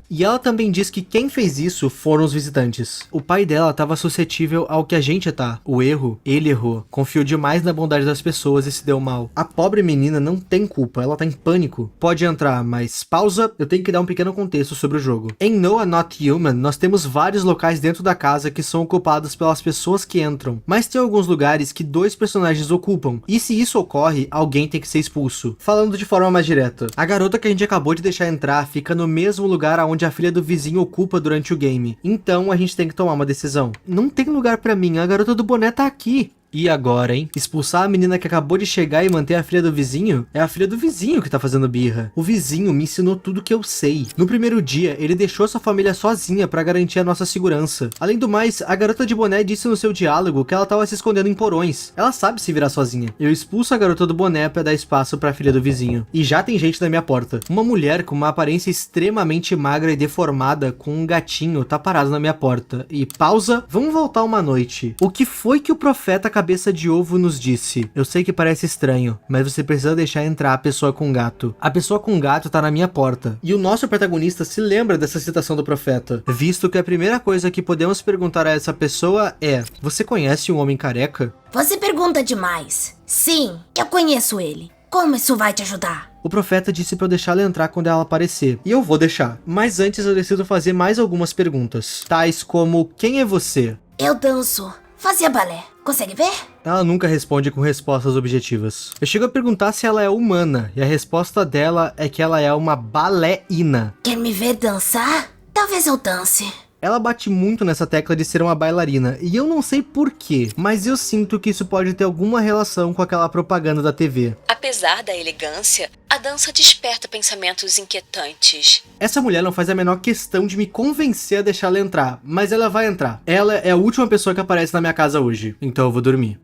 e ela também diz que quem fez isso foram os visitantes. O pai dela tava suscetível ao que a gente tá. O erro, ele errou. Confiou demais na bondade das pessoas e se deu mal. A pobre menina não tem culpa, ela tá em pânico. Pode entrar, mas pausa, eu tenho que dar um pequeno contexto sobre o jogo. Em Noah Not Human, nós temos vários locais dentro da casa que são ocupados pelas pessoas que entram. Mas tem alguns lugares que dois personagens ocupam. E se isso ocorre, alguém tem que ser expulso. Falando de forma mais direta, a garota que a gente acabou de deixar entrar fica no mesmo lugar onde a filha do vizinho ocupa durante o game. Então a gente tem que tomar uma decisão. Não tem lugar pra mim, a garota do boné tá aqui. E agora, hein? Expulsar a menina que acabou de chegar e manter a filha do vizinho? É a filha do vizinho que tá fazendo birra. O vizinho me ensinou tudo que eu sei. No primeiro dia, ele deixou sua família sozinha pra garantir a nossa segurança. Além do mais, a garota de boné disse no seu diálogo que ela tava se escondendo em porões. Ela sabe se virar sozinha. Eu expulso a garota do boné pra dar espaço pra filha do vizinho. E já tem gente na minha porta. Uma mulher com uma aparência extremamente magra e deformada com um gatinho tá parado na minha porta. E pausa, vamos voltar uma noite. O que foi que o profeta Cabeça de Ovo nos disse? Eu sei que parece estranho, mas você precisa deixar entrar a pessoa com gato. A pessoa com gato tá na minha porta. E o nosso protagonista se lembra dessa citação do profeta, visto que a primeira coisa que podemos perguntar a essa pessoa é: você conhece um homem careca? Você pergunta demais. Sim, eu conheço ele. Como isso vai te ajudar? O profeta disse pra eu deixar ela entrar quando ela aparecer. E eu vou deixar. Mas antes eu decido fazer mais algumas perguntas. Tais como: quem é você? Eu danço Fazia balé. Consegue ver? Ela nunca responde com respostas objetivas. Eu chego a perguntar se ela é humana, e a resposta dela é que ela é uma baléina. Quer me ver dançar? Talvez eu dance. Ela bate muito nessa tecla de ser uma bailarina, e eu não sei porquê, mas eu sinto que isso pode ter alguma relação com aquela propaganda da TV. Apesar da elegância, a dança desperta pensamentos inquietantes. Essa mulher não faz a menor questão de me convencer a deixar ela entrar, mas ela vai entrar. Ela é a última pessoa que aparece na minha casa hoje, então eu vou dormir.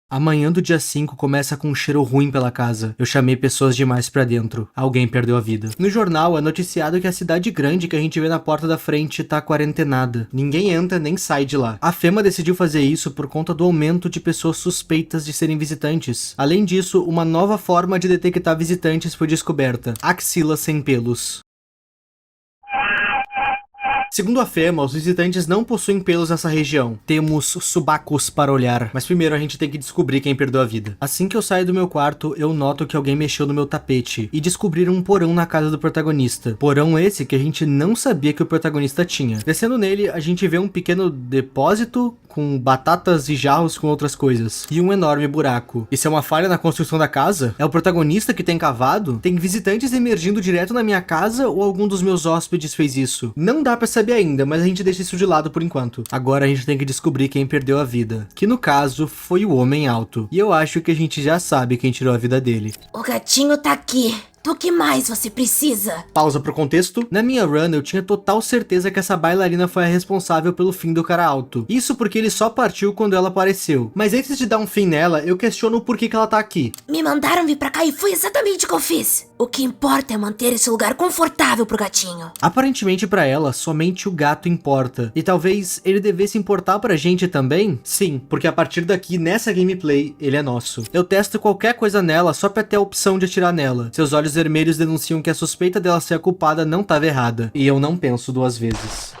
Amanhã do dia 5 começa com um cheiro ruim pela casa. Eu chamei pessoas demais pra dentro. Alguém perdeu a vida. No jornal é noticiado que a cidade grande que a gente vê na porta da frente tá quarentenada. Ninguém entra nem sai de lá. A FEMA decidiu fazer isso por conta do aumento de pessoas suspeitas de serem visitantes. Além disso, uma nova forma de detectar visitantes foi descoberta. Axila sem pelos. Segundo a FEMA, os visitantes não possuem pelos nessa região. Temos subacos para olhar, mas primeiro a gente tem que descobrir quem perdeu a vida. Assim que eu saio do meu quarto, eu noto que alguém mexeu no meu tapete e descobriram um porão na casa do protagonista. Porão esse que a gente não sabia que o protagonista tinha. Descendo nele, a gente vê um pequeno depósito com batatas e jarros com outras coisas, e um enorme buraco. Isso é uma falha na construção da casa? É o protagonista que tem cavado? Tem visitantes emergindo direto na minha casa ou algum dos meus hóspedes fez isso? Não dá pra saber ainda, mas a gente deixa isso de lado por enquanto. Agora a gente tem que descobrir quem perdeu a vida, que no caso foi o Homem Alto. E eu acho que a gente já sabe quem tirou a vida dele. O gatinho tá aqui. Do que mais você precisa? Pausa pro contexto. Na minha run, eu tinha total certeza que essa bailarina foi a responsável pelo fim do cara alto. Isso porque ele só partiu quando ela apareceu. Mas antes de dar um fim nela, eu questiono o porquê que ela tá aqui. Me mandaram vir pra cá e foi exatamente o que eu fiz. O que importa é manter esse lugar confortável pro gatinho. Aparentemente pra ela, somente o gato importa. E talvez ele devesse importar pra gente também? Sim, porque a partir daqui, nessa gameplay, ele é nosso. Eu testo qualquer coisa nela só pra ter a opção de atirar nela. Seus olhos vermelhos denunciam que a suspeita dela ser a culpada não estava errada. E eu não penso duas vezes.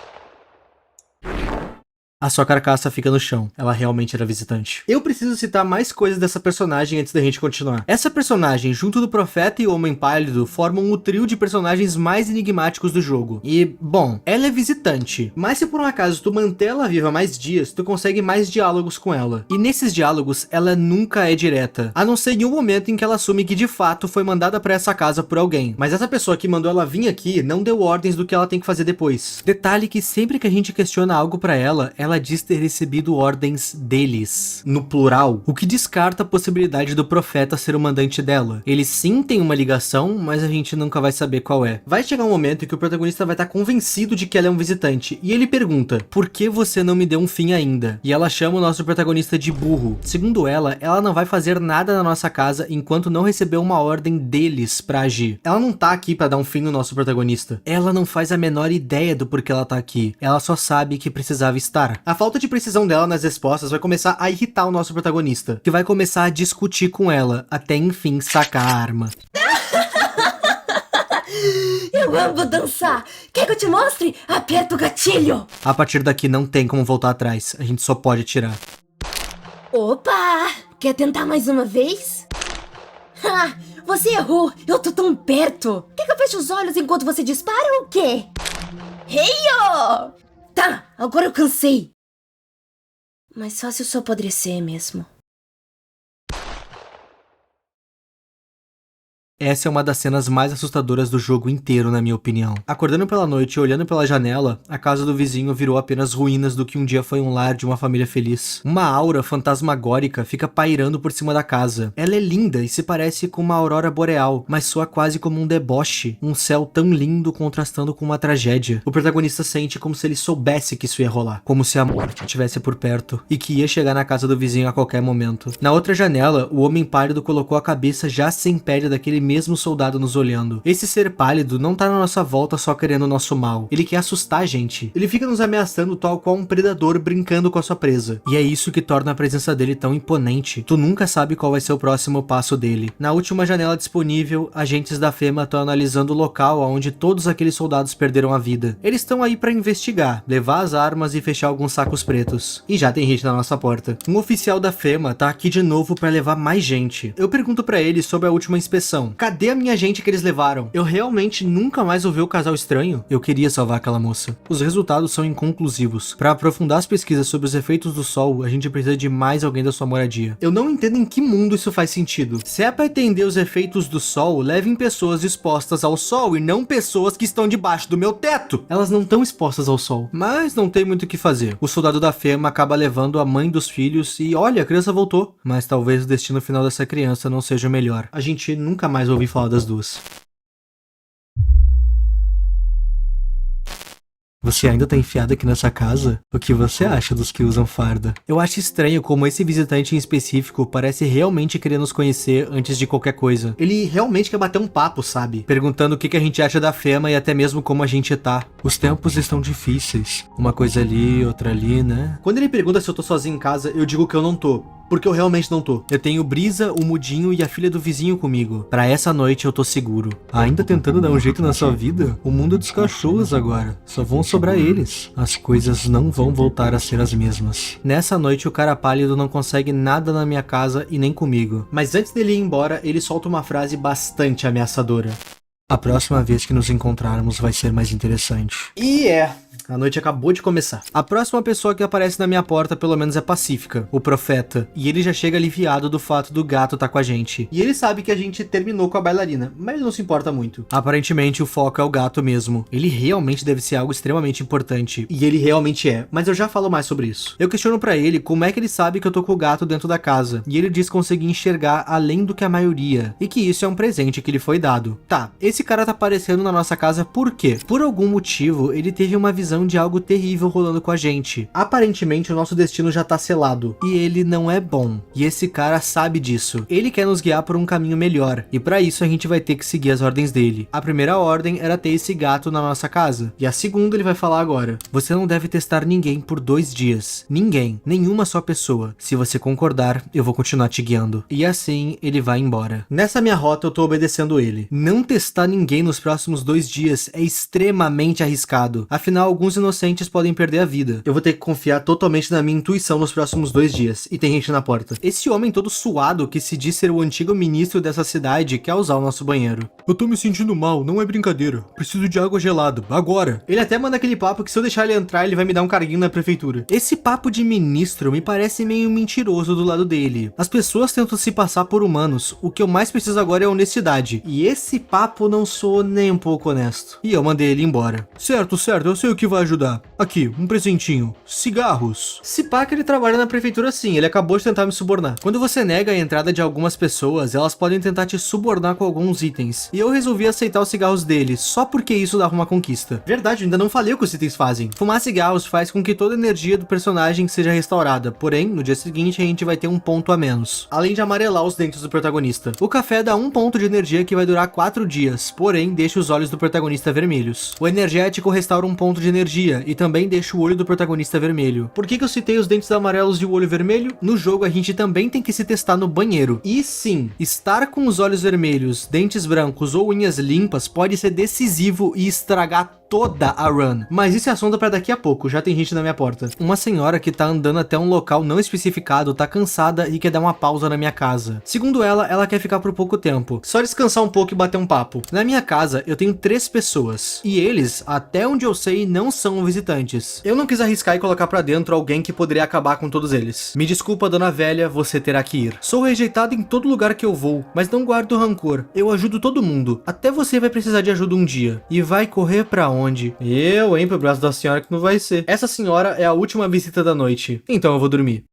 A sua carcaça fica no chão. Ela realmente era visitante. Eu preciso citar mais coisas dessa personagem antes da gente continuar. Essa personagem, junto do Profeta e o Homem Pálido, formam o trio de personagens mais enigmáticos do jogo. E, bom, ela é visitante. Mas se por um acaso tu manter ela viva mais dias, tu consegue mais diálogos com ela. E nesses diálogos, ela nunca é direta. A não ser em um momento em que ela assume que de fato foi mandada pra essa casa por alguém. Mas essa pessoa que mandou ela vir aqui não deu ordens do que ela tem que fazer depois. Detalhe que sempre que a gente questiona algo pra ela diz ter recebido ordens deles, no plural, o que descarta a possibilidade do Profeta ser o mandante dela. Eles sim têm uma ligação, mas a gente nunca vai saber qual é. Vai chegar um momento em que o protagonista vai estar convencido de que ela é um visitante, e ele pergunta, por que você não me deu um fim ainda? E ela chama o nosso protagonista de burro. Segundo ela não vai fazer nada na nossa casa enquanto não receber uma ordem deles pra agir. Ela não tá aqui pra dar um fim no nosso protagonista. Ela não faz a menor ideia do porquê ela tá aqui. Ela só sabe que precisava estar. A falta de precisão dela nas respostas vai começar a irritar o nosso protagonista, que vai começar a discutir com ela, até enfim sacar a arma. Eu amo dançar. Quer que eu te mostre? Aperta o gatilho. A partir daqui não tem como voltar atrás, a gente só pode atirar. Opa! Quer tentar mais uma vez? Ha! Você errou! Eu tô tão perto! Quer que eu feche os olhos enquanto você dispara ou o quê? Heio! Tá, agora eu cansei. Mas só se eu só apodrecer mesmo. Essa é uma das cenas mais assustadoras do jogo inteiro, na minha opinião. Acordando pela noite e olhando pela janela, a casa do vizinho virou apenas ruínas do que um dia foi um lar de uma família feliz. Uma aura fantasmagórica fica pairando por cima da casa. Ela é linda e se parece com uma aurora boreal, mas soa quase como um deboche, um céu tão lindo contrastando com uma tragédia. O protagonista sente como se ele soubesse que isso ia rolar, como se a morte estivesse por perto e que ia chegar na casa do vizinho a qualquer momento. Na outra janela, o Homem Pálido colocou a cabeça já sem pele daquele mesmo soldado nos olhando. Esse ser pálido não tá na nossa volta só querendo o nosso mal. Ele quer assustar a gente. Ele fica nos ameaçando tal qual um predador brincando com a sua presa. E é isso que torna a presença dele tão imponente. Tu nunca sabe qual vai ser o próximo passo dele. Na última janela disponível, agentes da FEMA estão analisando o local onde todos aqueles soldados perderam a vida. Eles estão aí pra investigar, levar as armas e fechar alguns sacos pretos. E já tem gente na nossa porta. Um oficial da FEMA tá aqui de novo pra levar mais gente. Eu pergunto pra ele sobre a última inspeção. Cadê a minha gente que eles levaram? Eu realmente nunca mais ouvi o casal estranho? Eu queria salvar aquela moça. Os resultados são inconclusivos. Para aprofundar as pesquisas sobre os efeitos do sol, a gente precisa de mais alguém da sua moradia. Eu não entendo em que mundo isso faz sentido. Se é para entender os efeitos do sol, levem pessoas expostas ao sol e não pessoas que estão debaixo do meu teto. Elas não estão expostas ao sol, mas não tem muito o que fazer. O soldado da Fema acaba levando a mãe dos filhos e olha, a criança voltou. Mas talvez o destino final dessa criança não seja o melhor. A gente nunca mais ouviu falar das duas. Você ainda tá enfiado aqui nessa casa? O que você acha dos que usam farda? Eu acho estranho como esse visitante em específico parece realmente querer nos conhecer antes de qualquer coisa. Ele realmente quer bater um papo, sabe? Perguntando o que a gente acha da Fema e até mesmo como a gente tá. Os tempos estão difíceis. Uma coisa ali, outra ali, né? Quando ele pergunta se eu tô sozinho em casa, eu digo que eu não tô. Porque eu realmente não tô. Eu tenho Brisa, o Mudinho e a filha do vizinho comigo. Pra essa noite eu tô seguro. Ainda tentando dar um jeito na sua vida? O mundo dos cachorros agora. Só vão sobrar eles. As coisas não vão voltar a ser as mesmas. Nessa noite o cara pálido não consegue nada na minha casa e nem comigo. Mas antes dele ir embora, ele solta uma frase bastante ameaçadora. A próxima vez que nos encontrarmos vai ser mais interessante. E a noite acabou de começar. A próxima pessoa que aparece na minha porta pelo menos é pacífica, o profeta. E ele já chega aliviado do fato do gato tá com a gente. E ele sabe que a gente terminou com a bailarina, mas ele não se importa muito. Aparentemente o foco é o gato mesmo. Ele realmente deve ser algo extremamente importante. E ele realmente é, mas eu já falo mais sobre isso. Eu questiono pra ele como é que ele sabe que eu tô com o gato dentro da casa. E ele diz conseguir enxergar além do que a maioria. E que isso é um presente que lhe foi dado. Tá, esse cara tá aparecendo na nossa casa por quê? Por algum motivo, ele teve uma visão de algo terrível rolando com a gente. Aparentemente, o nosso destino já tá selado. E ele não é bom. E esse cara sabe disso. Ele quer nos guiar por um caminho melhor. E pra isso, a gente vai ter que seguir as ordens dele. A primeira ordem era ter esse gato na nossa casa. E a segunda ele vai falar agora. Você não deve testar ninguém por 2 dias. Ninguém. Nenhuma só pessoa. Se você concordar, eu vou continuar te guiando. E assim, ele vai embora. Nessa minha rota, eu tô obedecendo ele. Não testar ninguém nos próximos 2 dias é extremamente arriscado. Afinal, alguns inocentes podem perder a vida. Eu vou ter que confiar totalmente na minha intuição nos próximos 2 dias. E tem gente na porta. Esse homem todo suado que se diz ser o antigo ministro dessa cidade quer usar o nosso banheiro. Eu tô me sentindo mal, não é brincadeira. Preciso de água gelada, agora. Ele até manda aquele papo que se eu deixar ele entrar, ele vai me dar um carguinho na prefeitura. Esse papo de ministro me parece meio mentiroso do lado dele. As pessoas tentam se passar por humanos. O que eu mais preciso agora é honestidade. E esse papo não soa nem um pouco honesto. E eu mandei ele embora. Certo, eu sei o que vai ajudar. Aqui, um presentinho. Cigarros. Se pá que ele trabalha na prefeitura sim, ele acabou de tentar me subornar. Quando você nega a entrada de algumas pessoas, elas podem tentar te subornar com alguns itens. E eu resolvi aceitar os cigarros dele, só porque isso dava uma conquista. Verdade, eu ainda não falei o que os itens fazem. Fumar cigarros faz com que toda a energia do personagem seja restaurada, porém, no dia seguinte a gente vai ter um ponto a menos. Além de amarelar os dentes do protagonista. O café dá 1 ponto de energia que vai durar 4 dias, porém, deixa os olhos do protagonista vermelhos. O energético restaura 1 ponto de energia e também deixa o olho do protagonista vermelho. Por que eu citei os dentes amarelos e o olho vermelho? No jogo a gente também tem que se testar no banheiro. E sim, estar com os olhos vermelhos, dentes brancos ou unhas limpas pode ser decisivo e estragar toda a run. Mas isso é assunto pra daqui a pouco, já tem gente na minha porta. Uma senhora que tá andando até um local não especificado tá cansada e quer dar uma pausa na minha casa. Segundo ela, ela quer ficar por pouco tempo. Só descansar um pouco e bater um papo. Na minha casa, eu tenho 3 pessoas. E eles, até onde eu sei, não são visitantes. Eu não quis arriscar e colocar pra dentro alguém que poderia acabar com todos eles. Me desculpa, dona velha, você terá que ir. Sou rejeitado em todo lugar que eu vou, mas não guardo rancor. Eu ajudo todo mundo. Até você vai precisar de ajuda um dia. E vai correr pra onde? Eu, hein, pro braço da senhora que não vai ser. Essa senhora é a última visita da noite. Então eu vou dormir.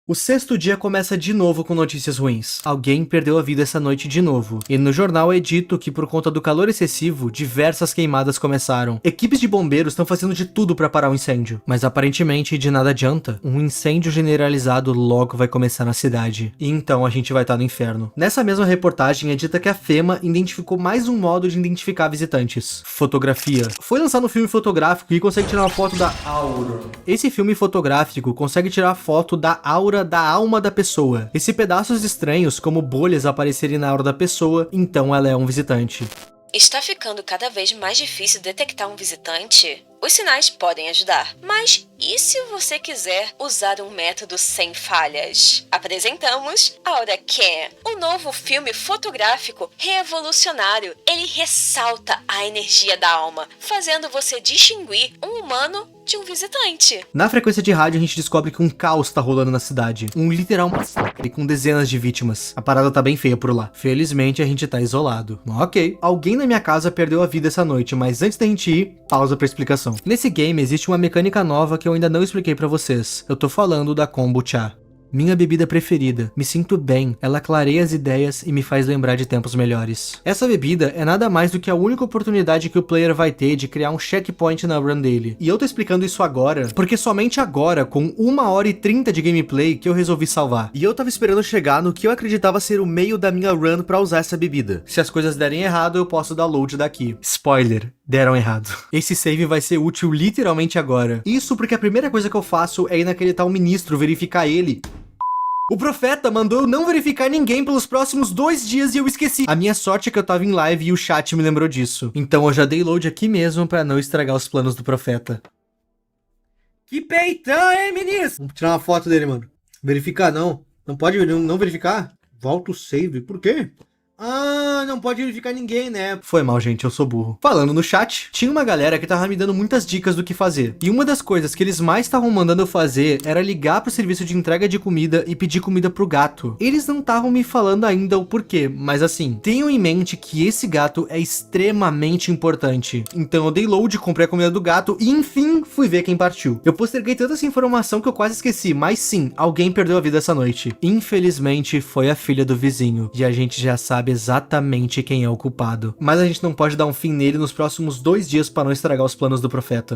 O 6º dia começa de novo com notícias ruins. Alguém perdeu a vida essa noite de novo. E no jornal é dito que por conta do calor excessivo, diversas queimadas começaram. Equipes de bombeiros estão fazendo de tudo para parar o incêndio. Mas aparentemente de nada adianta. Um incêndio generalizado logo vai começar na cidade. E então a gente vai estar no inferno. Nessa mesma reportagem é dita que a Fema identificou mais um modo de identificar visitantes. Fotografia. Foi lançado um filme fotográfico que consegue tirar uma foto da aura. Esse filme fotográfico consegue tirar foto da aura da alma da pessoa. E se pedaços estranhos, como bolhas, aparecerem na aura da pessoa, então ela é um visitante. Está ficando cada vez mais difícil detectar um visitante? Os sinais podem ajudar, mas e se você quiser usar um método sem falhas? Apresentamos Auracan, um novo filme fotográfico revolucionário. Ele ressalta a energia da alma, fazendo você distinguir um humano de um visitante. Na frequência de rádio a gente descobre que um caos tá rolando na cidade. Um literal massacre com dezenas de vítimas. A parada tá bem feia por lá. Felizmente a gente tá isolado. Ok, alguém na minha casa perdeu a vida essa noite, mas antes da gente ir, pausa pra explicação. Nesse game existe uma mecânica nova que eu ainda não expliquei pra vocês. Eu tô falando da Kombucha. Minha bebida preferida. Me sinto bem, ela clareia as ideias e me faz lembrar de tempos melhores. Essa bebida é nada mais do que a única oportunidade que o player vai ter de criar um checkpoint na run dele. E eu tô explicando isso agora, porque somente agora, com 1h30 de gameplay, que eu resolvi salvar. E eu tava esperando chegar no que eu acreditava ser o meio da minha run pra usar essa bebida. Se as coisas derem errado, eu posso dar load daqui. Spoiler, deram errado. Esse save vai ser útil literalmente agora. Isso porque a primeira coisa que eu faço é ir naquele tal ministro verificar ele. O profeta mandou eu não verificar ninguém pelos próximos 2 dias e eu esqueci. A minha sorte é que eu tava em live e o chat me lembrou disso. Então eu já dei load aqui mesmo pra não estragar os planos do profeta. Que peitão, hein, ministro? Vamos tirar uma foto dele, mano. Verificar não. Não pode não verificar? Volta o save. Por quê? Ah, não pode verificar ninguém, né? Foi mal, gente, eu sou burro. Falando no chat, tinha uma galera que tava me dando muitas dicas do que fazer. E uma das coisas que eles mais estavam mandando eu fazer era ligar pro serviço de entrega de comida e pedir comida pro gato. Eles não estavam me falando ainda o porquê, mas assim, tenham em mente que esse gato é extremamente importante. Então eu dei load, comprei a comida do gato e enfim, fui ver quem partiu. Eu posterguei tanta essa informação que eu quase esqueci, mas sim, alguém perdeu a vida essa noite. Infelizmente, foi a filha do vizinho. E a gente já sabe exatamente quem é o culpado. Mas a gente não pode dar um fim nele nos próximos 2 dias para não estragar os planos do profeta.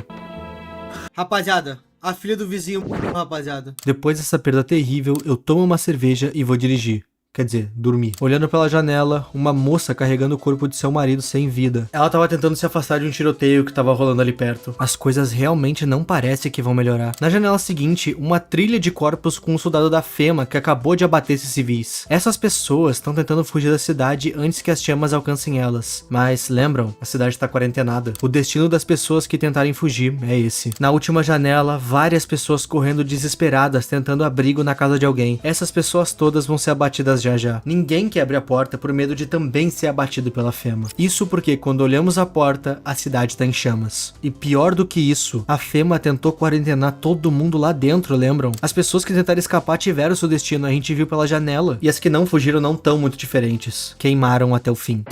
Rapaziada, a filha do vizinho, rapaziada. Depois dessa perda terrível, eu tomo uma cerveja e vou dirigir. Quer dizer, dormir. Olhando pela janela, uma moça carregando o corpo de seu marido sem vida. Ela tava tentando se afastar de um tiroteio que tava rolando ali perto. As coisas realmente não parecem que vão melhorar. Na janela seguinte, uma trilha de corpos com um soldado da FEMA que acabou de abater esses civis. Essas pessoas estão tentando fugir da cidade antes que as chamas alcancem elas. Mas lembram, a cidade tá quarentenada. O destino das pessoas que tentarem fugir é esse. Na última janela, várias pessoas correndo desesperadas tentando abrigo na casa de alguém. Essas pessoas todas vão ser abatidas já. Ninguém quer abrir a porta por medo de também ser abatido pela FEMA. Isso porque quando olhamos a porta, a cidade tá em chamas. E pior do que isso, a FEMA tentou quarentenar todo mundo lá dentro, lembram? As pessoas que tentaram escapar tiveram seu destino, a gente viu pela janela. E as que não fugiram não tão muito diferentes. Queimaram até o fim.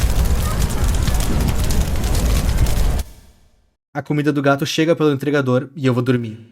A comida do gato chega pelo entregador e eu vou dormir.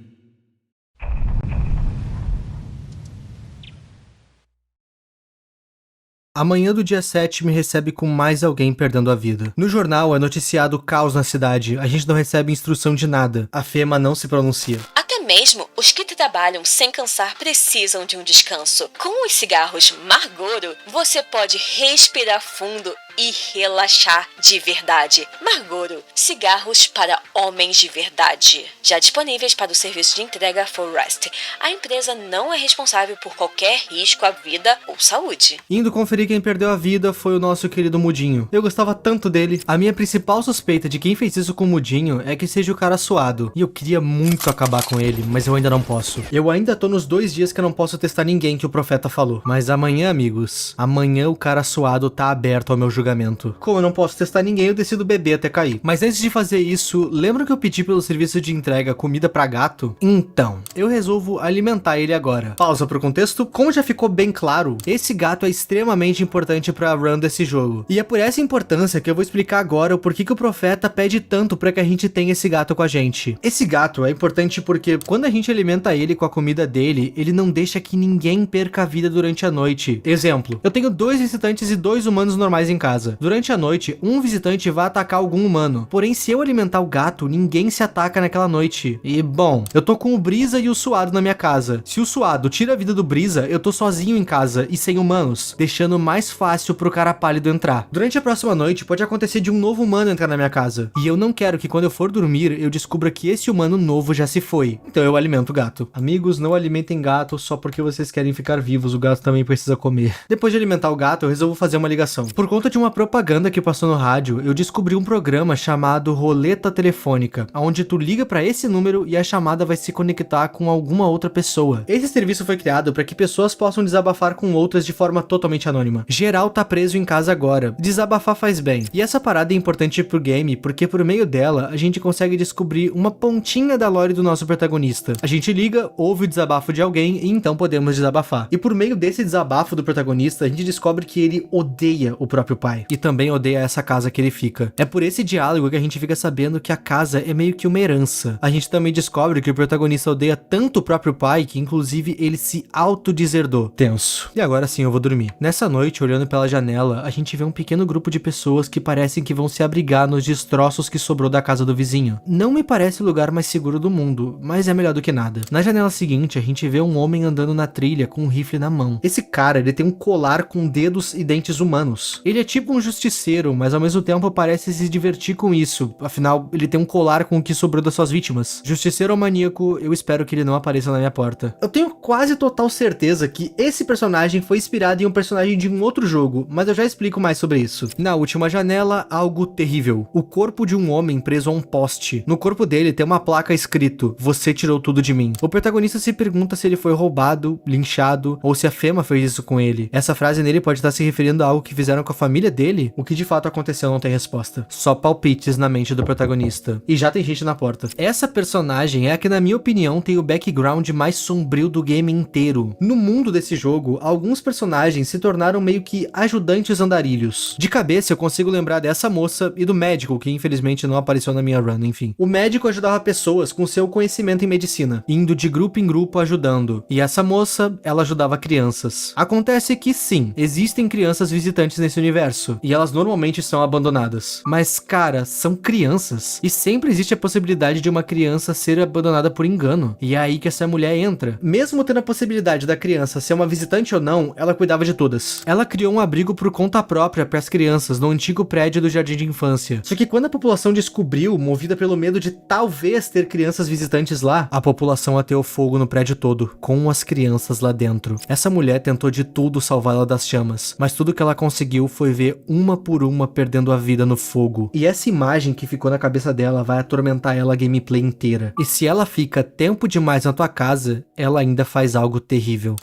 Amanhã do dia 7 me recebe com mais alguém perdendo a vida. No jornal é noticiado caos na cidade, a gente não recebe instrução de nada. A FEMA não se pronuncia. Até mesmo os que trabalham sem cansar precisam de um descanso. Com os cigarros Marlboro, você pode respirar fundo e relaxar de verdade. Marlboro, cigarros para homens de verdade. Já disponíveis para o serviço de entrega For Rest. A empresa não é responsável por qualquer risco à vida ou saúde. Indo conferir quem perdeu a vida foi o nosso querido Mudinho. Eu gostava tanto dele. A minha principal suspeita de quem fez isso com o Mudinho é que seja o cara suado. E eu queria muito acabar com ele, mas eu ainda não posso. Eu ainda tô nos 2 dias que eu não posso testar ninguém que o profeta falou. Mas amanhã, amigos, amanhã o cara suado tá aberto ao meu julgamento. Como eu não posso testar ninguém, eu decido beber até cair. Mas antes de fazer isso, lembra que eu pedi pelo serviço de entrega comida pra gato? Então, eu resolvo alimentar ele agora. Pausa pro contexto. Como já ficou bem claro, esse gato é extremamente importante pra run desse jogo. E é por essa importância que eu vou explicar agora o porquê que o profeta pede tanto pra que a gente tenha esse gato com a gente. Esse gato é importante porque quando a gente alimenta ele com a comida dele, ele não deixa que ninguém perca a vida durante a noite. Exemplo, eu tenho 2 visitantes e 2 humanos normais em casa. Durante a noite, um visitante vai atacar algum humano. Porém, se eu alimentar o gato, ninguém se ataca naquela noite. E, bom, eu tô com o Brisa e o Suado na minha casa. Se o Suado tira a vida do Brisa, eu tô sozinho em casa e sem humanos, deixando mais fácil pro cara pálido entrar. Durante a próxima noite, pode acontecer de um novo humano entrar na minha casa. E eu não quero que quando eu for dormir, eu descubra que esse humano novo já se foi. Então eu alimento o gato. Amigos, não alimentem gato só porque vocês querem ficar vivos, o gato também precisa comer. Depois de alimentar o gato, eu resolvo fazer uma ligação. Por conta de uma propaganda que passou no rádio, eu descobri um programa chamado Roleta Telefônica, onde tu liga pra esse número e a chamada vai se conectar com alguma outra pessoa. Esse serviço foi criado para que pessoas possam desabafar com outras de forma totalmente anônima. Geral tá preso em casa agora. Desabafar faz bem. E essa parada é importante pro game, porque por meio dela, a gente consegue descobrir uma pontinha da lore do nosso protagonista. A gente liga, ouve o desabafo de alguém e então podemos desabafar. E por meio desse desabafo do protagonista, a gente descobre que ele odeia o próprio pai. E também odeia essa casa que ele fica. É por esse diálogo que a gente fica sabendo que a casa é meio que uma herança. A gente também descobre que o protagonista odeia tanto o próprio pai que inclusive ele se autodeserdou. Tenso. E agora sim eu vou dormir. Nessa noite, olhando pela janela, a gente vê um pequeno grupo de pessoas que parecem que vão se abrigar nos destroços que sobrou da casa do vizinho. Não me parece o lugar mais seguro do mundo, mas é melhor do que nada. Na janela seguinte, a gente vê um homem andando na trilha com um rifle na mão. Esse cara, ele tem um colar com dedos e dentes humanos. Ele é tipo um justiceiro, mas ao mesmo tempo parece se divertir com isso. Afinal, ele tem um colar com o que sobrou das suas vítimas. Justiceiro ou maníaco, eu espero que ele não apareça na minha porta. Eu tenho quase total certeza que esse personagem foi inspirado em um personagem de um outro jogo, mas eu já explico mais sobre isso. Na última janela, algo terrível. O corpo de um homem preso a um poste. No corpo dele tem uma placa escrito: "Você tirou tudo de mim". O protagonista se pergunta se ele foi roubado, linchado, ou se a Fema fez isso com ele. Essa frase nele pode estar se referindo a algo que fizeram com a família dele? O que de fato aconteceu não tem resposta. Só palpites na mente do protagonista. E já tem gente na porta. Essa personagem é a que, na minha opinião, tem o background mais sombrio do game inteiro. No mundo desse jogo, alguns personagens se tornaram meio que ajudantes andarilhos. De cabeça, eu consigo lembrar dessa moça e do médico, que infelizmente não apareceu na minha run, enfim. O médico ajudava pessoas com seu conhecimento em medicina, indo de grupo em grupo ajudando. E essa moça, ela ajudava crianças. Acontece que sim, existem crianças visitantes nesse universo, e elas normalmente são abandonadas. Mas, cara, são crianças. E sempre existe a possibilidade de uma criança ser abandonada por engano. E é aí que essa mulher entra. Mesmo tendo a possibilidade da criança ser uma visitante ou não, ela cuidava de todas. Ela criou um abrigo por conta própria para as crianças no antigo prédio do jardim de infância. Só que quando a população descobriu, movida pelo medo de talvez ter crianças visitantes lá, a população ateou fogo no prédio todo, com as crianças lá dentro. Essa mulher tentou de tudo salvá-la das chamas, mas tudo que ela conseguiu foi ver uma por uma perdendo a vida no fogo. E essa imagem que ficou na cabeça dela vai atormentar ela a gameplay inteira. E se ela fica tempo demais na tua casa, ela ainda faz algo terrível.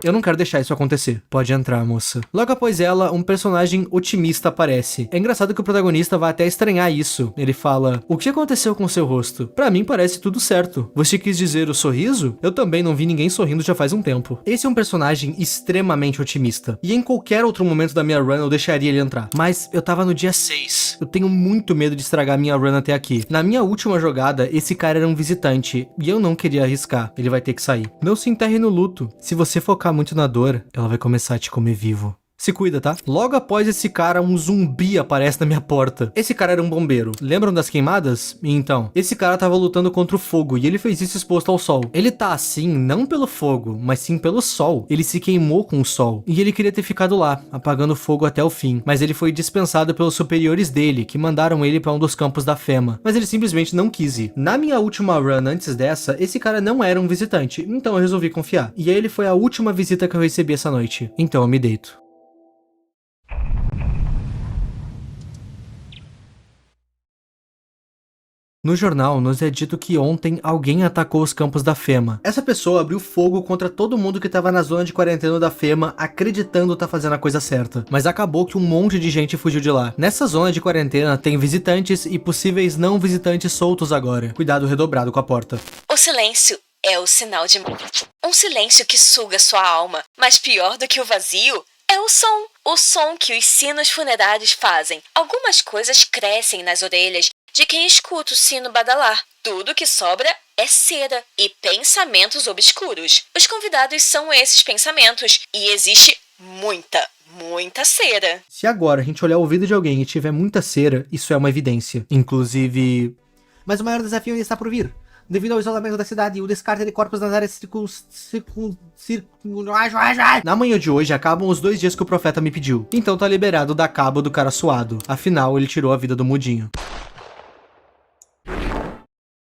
Eu não quero deixar isso acontecer. Pode entrar, moça. Logo após ela, um personagem otimista aparece. É engraçado que o protagonista vai até estranhar isso. Ele fala: "O que aconteceu com seu rosto? Pra mim parece tudo certo. Você quis dizer o sorriso? Eu também não vi ninguém sorrindo já faz um tempo." Esse é um personagem extremamente otimista. E em qualquer outro momento da minha run eu deixaria ele entrar. Mas eu tava no dia 6. Eu tenho muito medo de estragar minha run até aqui. Na minha última jogada, esse cara era um visitante. E eu não queria arriscar. Ele vai ter que sair. Não se enterre no luto. Se você focar muito na dor, ela vai começar a te comer vivo. Se cuida, tá? Logo após esse cara, um zumbi aparece na minha porta. Esse cara era um bombeiro. Lembram das queimadas? Então, esse cara tava lutando contra o fogo e ele fez isso exposto ao sol. Ele tá assim, não pelo fogo, mas sim pelo sol. Ele se queimou com o sol. E ele queria ter ficado lá, apagando o fogo até o fim. Mas ele foi dispensado pelos superiores dele, que mandaram ele pra um dos campos da Fema. Mas ele simplesmente não quis ir. Na minha última run antes dessa, esse cara não era um visitante. Então eu resolvi confiar. E aí ele foi a última visita que eu recebi essa noite. Então eu me deito. No jornal, nos é dito que ontem alguém atacou os campos da Fema. Essa pessoa abriu fogo contra todo mundo que estava na zona de quarentena da Fema, acreditando estar fazendo a coisa certa. Mas acabou que um monte de gente fugiu de lá. Nessa zona de quarentena tem visitantes e possíveis não visitantes soltos agora. Cuidado redobrado com a porta. O silêncio é o sinal de morte. Um silêncio que suga sua alma, mas pior do que o vazio é o som. O som que os sinos funerários fazem. Algumas coisas crescem nas orelhas de quem escuta o sino badalar. Tudo que sobra é cera e pensamentos obscuros. Os convidados são esses pensamentos e existe muita cera. Se agora a gente olhar o ouvido de alguém e tiver muita cera, isso é uma evidência. Inclusive... Mas o maior desafio ainda está por vir. Devido ao isolamento da cidade e o descarte de corpos nas áreas na manhã de hoje acabam os 2 dias que o profeta me pediu. Então tá liberado dar cabo do cara suado. Afinal, ele tirou a vida do mudinho.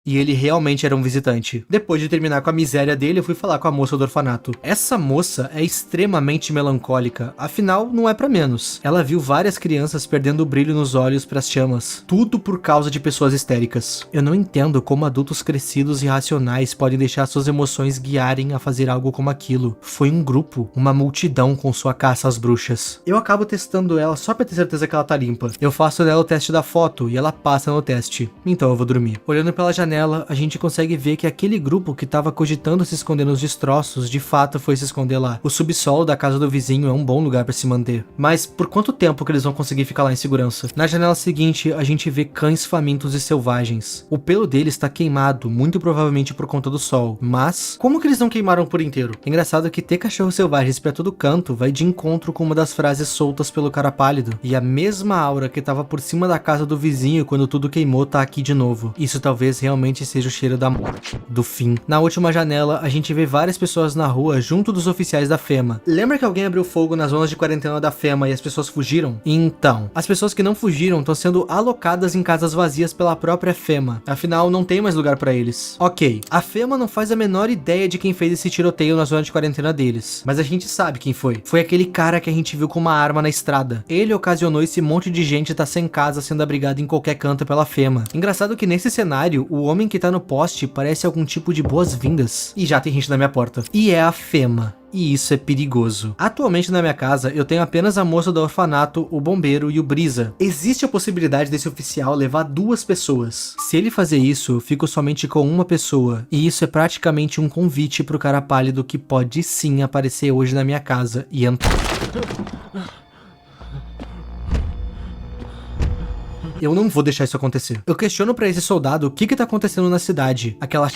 E ele realmente era um visitante. Depois de terminar com a miséria dele, eu fui falar com a moça do orfanato. Essa moça é extremamente melancólica, afinal, não é pra menos. Ela viu várias crianças perdendo o brilho nos olhos pras chamas. Tudo por causa de pessoas histéricas. Eu não entendo como adultos crescidos e racionais podem deixar suas emoções guiarem a fazer algo como aquilo. Foi um grupo, uma multidão com sua caça às bruxas. Eu acabo testando ela só pra ter certeza que ela tá limpa. Eu faço nela o teste da foto e ela passa no teste. Então eu vou dormir. Olhando pela janela, a gente consegue ver que aquele grupo que tava cogitando se esconder nos destroços, de fato foi se esconder lá. O subsolo da casa do vizinho é um bom lugar pra se manter. Mas por quanto tempo que eles vão conseguir ficar lá em segurança? Na janela seguinte, a gente vê cães famintos e selvagens. O pelo deles está queimado, muito provavelmente por conta do sol. Mas, como que eles não queimaram por inteiro? É engraçado que ter cachorros selvagens pra todo canto vai de encontro com uma das frases soltas pelo cara pálido. E a mesma aura que tava por cima da casa do vizinho quando tudo queimou tá aqui de novo. Isso talvez realmente seja o cheiro da morte, do fim. Na última janela, a gente vê várias pessoas na rua junto dos oficiais da FEMA. Lembra que alguém abriu fogo nas zonas de quarentena da FEMA e as pessoas fugiram? Então, as pessoas que não fugiram estão sendo alocadas em casas vazias pela própria FEMA. Afinal, não tem mais lugar pra eles. Ok, a FEMA não faz a menor ideia de quem fez esse tiroteio na zona de quarentena deles, mas a gente sabe quem foi. Foi aquele cara que a gente viu com uma arma na estrada. Ele ocasionou esse monte de gente tá sem casa sendo abrigado em qualquer canto pela FEMA. Engraçado que nesse cenário, o homem que tá no poste parece algum tipo de boas-vindas. E já tem gente na minha porta. E é a FEMA. E isso é perigoso. Atualmente na minha casa, eu tenho apenas a moça do orfanato, o bombeiro e o Brisa. Existe a possibilidade desse oficial levar 2 pessoas. Se ele fazer isso, eu fico somente com uma pessoa. E isso é praticamente um convite pro cara pálido que pode sim aparecer hoje na minha casa e entrar. Eu não vou deixar isso acontecer. Eu questiono pra esse soldado o que tá acontecendo na cidade, aquela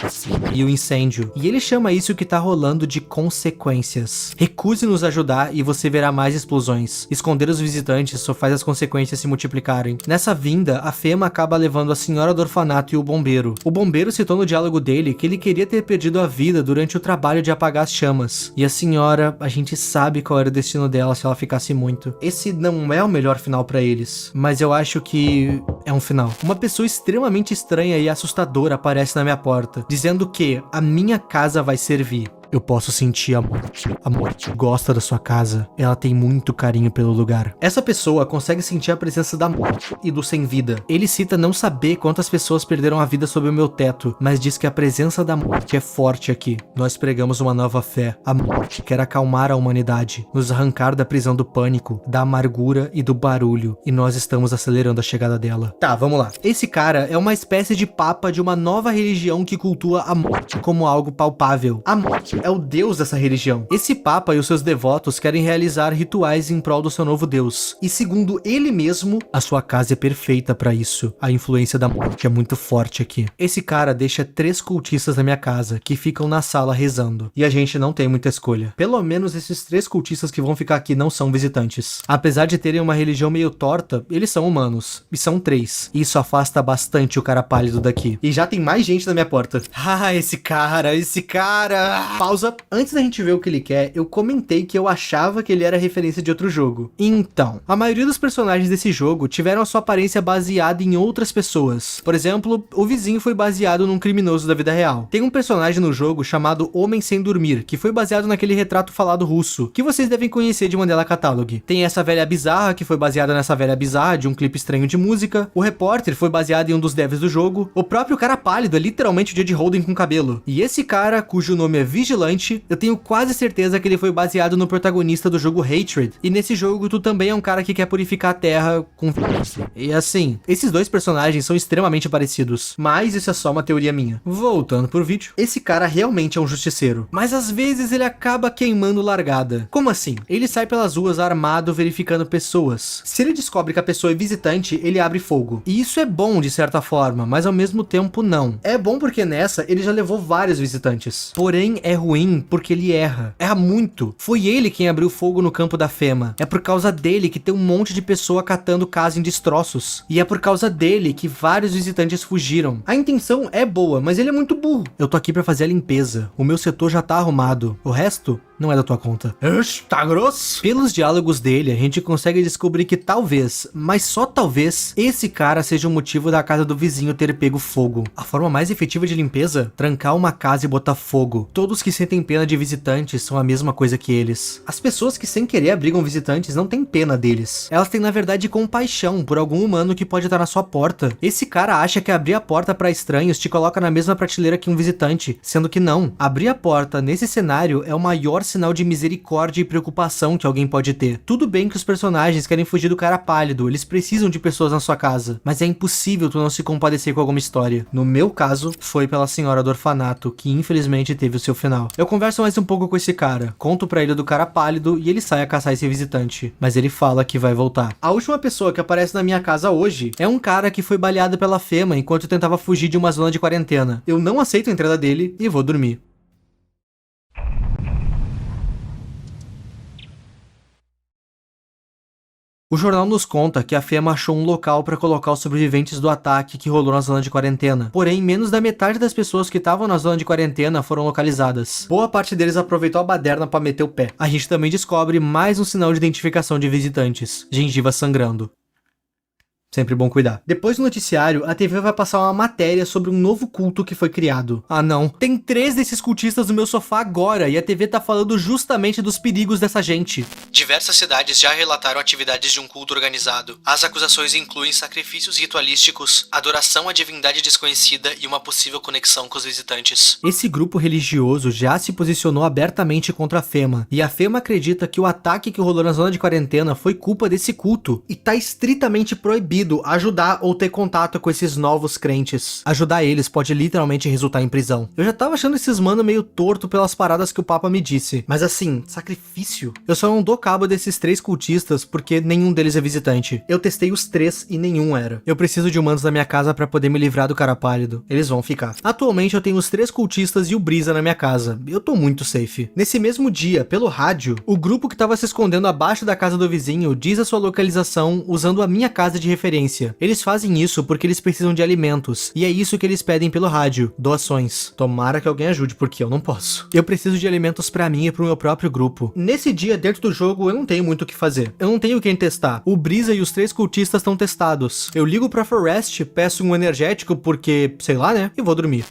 e o incêndio. E ele chama isso que tá rolando de consequências. Recuse nos ajudar e você verá mais explosões. Esconder os visitantes só faz as consequências se multiplicarem. Nessa vinda, a FEMA acaba levando a senhora do orfanato e o bombeiro. O bombeiro citou no diálogo dele que ele queria ter perdido a vida durante o trabalho de apagar as chamas. E a senhora, a gente sabe qual era o destino dela se ela ficasse muito. Esse não é o melhor final pra eles, mas eu acho que é um final. Uma pessoa extremamente estranha e assustadora aparece na minha porta, dizendo que a minha casa vai servir. Eu posso sentir a morte. A morte gosta da sua casa. Ela tem muito carinho pelo lugar. Essa pessoa consegue sentir a presença da morte e do sem vida. Ele cita não saber quantas pessoas perderam a vida sob o meu teto, mas diz que a presença da morte é forte aqui. Nós pregamos uma nova fé. A morte quer acalmar a humanidade, nos arrancar da prisão do pânico, da amargura e do barulho, e nós estamos acelerando a chegada dela. Tá, vamos lá. Esse cara é uma espécie de papa de uma nova religião que cultua a morte como algo palpável. A morte é o deus dessa religião. Esse papa e os seus devotos querem realizar rituais em prol do seu novo deus. E segundo ele mesmo, a sua casa é perfeita pra isso. A influência da morte é muito forte aqui. Esse cara deixa 3 cultistas na minha casa, que ficam na sala rezando. E a gente não tem muita escolha. Pelo menos esses 3 cultistas que vão ficar aqui não são visitantes. Apesar de terem uma religião meio torta, eles são humanos. E são 3. Isso afasta bastante o cara pálido daqui. E já tem mais gente na minha porta. Ah, esse cara. Pausa. Antes da gente ver o que ele quer, eu comentei que eu achava que ele era referência de outro jogo. Então, a maioria dos personagens desse jogo tiveram a sua aparência baseada em outras pessoas. Por exemplo, o vizinho foi baseado num criminoso da vida real. Tem um personagem no jogo chamado Homem Sem Dormir, que foi baseado naquele retrato falado russo, que vocês devem conhecer de Mandela Catalog. Tem essa velha bizarra, que foi baseada nessa velha bizarra de um clipe estranho de música. O repórter foi baseado em um dos devs do jogo. O próprio cara pálido é literalmente o J.D. Holden com cabelo. E esse cara, cujo nome é Vigilante, eu tenho quase certeza que ele foi baseado no protagonista do jogo Hatred. E nesse jogo tu também é um cara que quer purificar a terra com violência. E assim, esses 2 personagens são extremamente parecidos, mas isso é só uma teoria minha. Voltando pro vídeo, esse cara realmente é um justiceiro, mas às vezes ele acaba queimando largada. Como assim? Ele sai pelas ruas armado verificando pessoas. Se ele descobre que a pessoa é visitante, ele abre fogo. E isso é bom de certa forma, mas ao mesmo tempo não. É bom porque nessa ele já levou vários visitantes. Porém, é ruim porque ele erra. Erra muito. Foi ele quem abriu fogo no campo da Fema. É por causa dele que tem um monte de pessoa catando casa em destroços. E é por causa dele que vários visitantes fugiram. A intenção é boa, mas ele é muito burro. Eu tô aqui pra fazer a limpeza. O meu setor já tá arrumado. O resto não é da tua conta. Tá grosso? Pelos diálogos dele, a gente consegue descobrir que talvez, mas só talvez, esse cara seja o motivo da casa do vizinho ter pego fogo. A forma mais efetiva de limpeza? Trancar uma casa e botar fogo. Todos que sentem pena de visitantes são a mesma coisa que eles. As pessoas que sem querer abrigam visitantes não têm pena deles. Elas têm na verdade compaixão por algum humano que pode estar na sua porta. Esse cara acha que abrir a porta para estranhos te coloca na mesma prateleira que um visitante, sendo que não. Abrir a porta nesse cenário é o maior sinal de misericórdia e preocupação que alguém pode ter. Tudo bem que os personagens querem fugir do cara pálido, eles precisam de pessoas na sua casa, mas é impossível tu não se compadecer com alguma história. No meu caso, foi pela senhora do orfanato, que infelizmente teve o seu final. Eu converso mais um pouco com esse cara, conto pra ele do cara pálido e ele sai a caçar esse visitante, mas ele fala que vai voltar. A última pessoa que aparece na minha casa hoje é um cara que foi baleado pela Fema enquanto tentava fugir de uma zona de quarentena. Eu não aceito a entrada dele e vou dormir. O jornal nos conta que a Fema achou um local para colocar os sobreviventes do ataque que rolou na zona de quarentena. Porém, menos da metade das pessoas que estavam na zona de quarentena foram localizadas. Boa parte deles aproveitou a baderna para meter o pé. A gente também descobre mais um sinal de identificação de visitantes: gengiva sangrando. Sempre bom cuidar. Depois do noticiário, a TV vai passar uma matéria sobre um novo culto que foi criado. Ah não, tem 3 desses cultistas no meu sofá agora e a TV tá falando justamente dos perigos dessa gente. Diversas cidades já relataram atividades de um culto organizado. As acusações incluem sacrifícios ritualísticos, adoração à divindade desconhecida e uma possível conexão com os visitantes. Esse grupo religioso já se posicionou abertamente contra a Fema, e a Fema acredita que o ataque que rolou na zona de quarentena foi culpa desse culto, e tá estritamente proibido ajudar ou ter contato com esses novos crentes. Ajudar eles pode literalmente resultar em prisão. Eu já tava achando esses mano meio torto pelas paradas que o Papa me disse, mas assim, sacrifício? Eu só não dou cabo desses 3 cultistas porque nenhum deles é visitante. Eu testei os 3 e nenhum era. Eu preciso de humanos na minha casa pra poder me livrar do cara pálido. Eles vão ficar. Atualmente eu tenho os 3 cultistas e o Brisa na minha casa. Eu tô muito safe. Nesse mesmo dia, pelo rádio, o grupo que tava se escondendo abaixo da casa do vizinho diz a sua localização usando a minha casa de referência. Eles fazem isso porque eles precisam de alimentos, e é isso que eles pedem pelo rádio: doações. Tomara que alguém ajude, porque eu não posso. Eu preciso de alimentos pra mim e pro meu próprio grupo. Nesse dia, dentro do jogo, eu não tenho muito o que fazer. Eu não tenho quem testar. O Brisa e os 3 cultistas estão testados. Eu ligo pra Forest, peço um energético porque, sei lá, né, e vou dormir.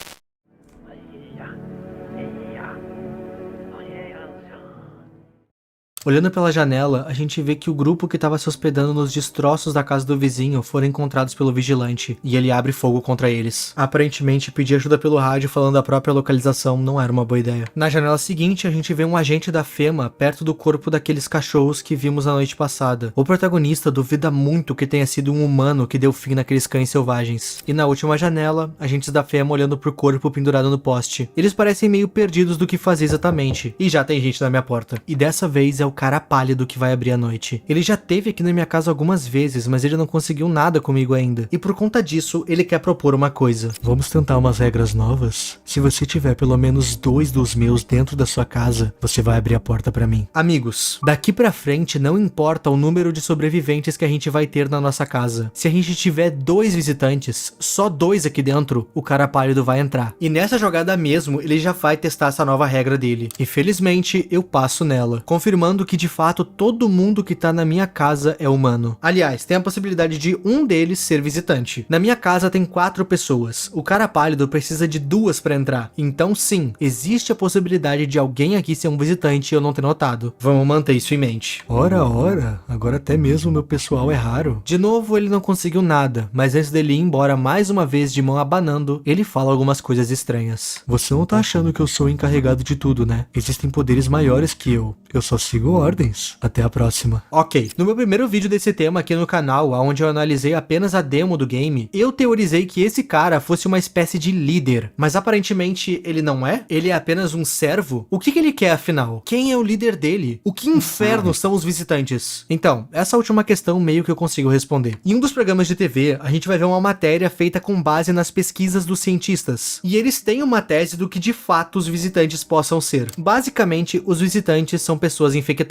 Olhando pela janela, a gente vê que o grupo que estava se hospedando nos destroços da casa do vizinho foram encontrados pelo vigilante, e ele abre fogo contra eles. Aparentemente, pedir ajuda pelo rádio falando a própria localização não era uma boa ideia. Na janela seguinte, a gente vê um agente da Fema perto do corpo daqueles cachorros que vimos na noite passada. O protagonista duvida muito que tenha sido um humano que deu fim naqueles cães selvagens. E na última janela, agentes da Fema olhando pro corpo pendurado no poste. Eles parecem meio perdidos do que fazer exatamente, e já tem gente na minha porta. E dessa vez é o cara pálido que vai abrir a noite. Ele já esteve aqui na minha casa algumas vezes, mas ele não conseguiu nada comigo ainda. E por conta disso, ele quer propor uma coisa. Vamos tentar umas regras novas? Se você tiver pelo menos 2 dos meus dentro da sua casa, você vai abrir a porta pra mim. Amigos, daqui pra frente não importa o número de sobreviventes que a gente vai ter na nossa casa. Se a gente tiver 2 visitantes, só 2 aqui dentro, o cara pálido vai entrar. E nessa jogada mesmo, ele já vai testar essa nova regra dele. E felizmente, eu passo nela, confirmando que de fato todo mundo que tá na minha casa é humano. Aliás, tem a possibilidade de um deles ser visitante. Na minha casa tem 4 pessoas. O cara pálido precisa de 2 pra entrar. Então sim, existe a possibilidade de alguém aqui ser um visitante e eu não ter notado. Vamos manter isso em mente. Ora, agora até mesmo meu pessoal é raro. De novo, ele não conseguiu nada, mas antes dele ir embora mais uma vez de mão abanando, ele fala algumas coisas estranhas. Você não tá achando que eu sou o encarregado de tudo, né? Existem poderes maiores que eu. Eu só sigo Sigo ordens. Até a próxima. Ok, no meu primeiro vídeo desse tema aqui no canal, onde eu analisei apenas a demo do game, eu teorizei que esse cara fosse uma espécie de líder, mas aparentemente ele não é? Ele é apenas um servo? O que ele quer afinal? Quem é o líder dele? O que inferno são os visitantes? Então, essa última questão meio que eu consigo responder. Em um dos programas de TV, a gente vai ver uma matéria feita com base nas pesquisas dos cientistas, e eles têm uma tese do que de fato os visitantes possam ser. Basicamente, os visitantes são pessoas infectadas.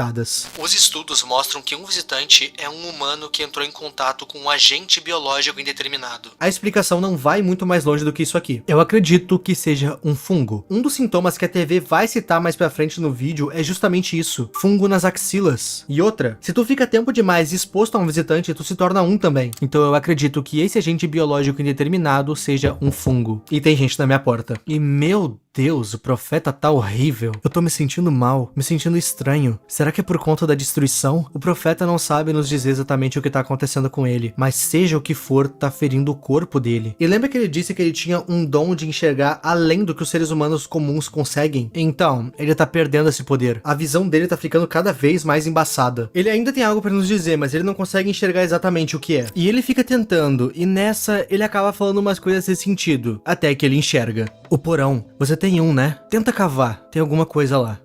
Os estudos mostram que um visitante é um humano que entrou em contato com um agente biológico indeterminado. A explicação não vai muito mais longe do que isso aqui. Eu acredito que seja um fungo. Um dos sintomas que a TV vai citar mais pra frente no vídeo é justamente isso: fungo nas axilas. E outra, se tu fica tempo demais exposto a um visitante, tu se torna um também. Então eu acredito que esse agente biológico indeterminado seja um fungo. E tem gente na minha porta. E meu Deus, o profeta tá horrível. Eu tô me sentindo mal, me sentindo estranho. Será que é por conta da destruição? O profeta não sabe nos dizer exatamente o que tá acontecendo com ele, mas seja o que for, tá ferindo o corpo dele. E lembra que ele disse que ele tinha um dom de enxergar além do que os seres humanos comuns conseguem? Então, ele tá perdendo esse poder. A visão dele tá ficando cada vez mais embaçada. Ele ainda tem algo pra nos dizer, mas ele não consegue enxergar exatamente o que é. E ele fica tentando, e nessa ele acaba falando umas coisas sem sentido, até que ele enxerga. O porão, você tem um, né? Tenta cavar, tem alguma coisa lá.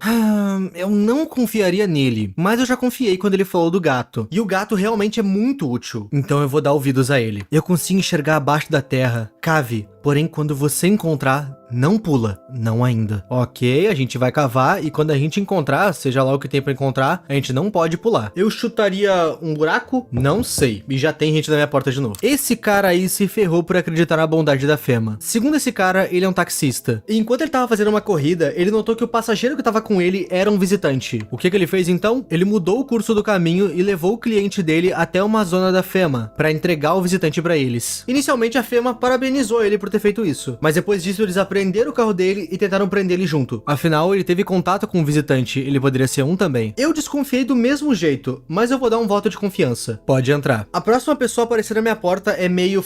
Eu não confiaria nele, mas eu já confiei quando ele falou do gato. E o gato realmente é muito útil, então eu vou dar ouvidos a ele. Eu consigo enxergar abaixo da terra. Cave, porém quando você encontrar, não pula. Não ainda. Ok, a gente vai cavar e quando a gente encontrar, seja lá o que tem pra encontrar, a gente não pode pular. Eu chutaria um buraco? Não sei. E já tem gente na minha porta de novo. Esse cara aí se ferrou por acreditar na bondade da Fema. Segundo esse cara, ele é um taxista. E enquanto ele tava fazendo uma corrida, ele notou que o passageiro que tava com ele era um visitante. O que ele fez então? Ele mudou o curso do caminho e levou o cliente dele até uma zona da Fema, pra entregar o visitante pra eles. Inicialmente a Fema parabenizou ele por ter feito isso, mas depois disso eles prenderam o carro dele e tentaram prender ele junto. Afinal, ele teve contato com um visitante, ele poderia ser um também. Eu desconfiei do mesmo jeito, mas eu vou dar um voto de confiança. Pode entrar. A próxima pessoa a aparecer na minha porta é meio...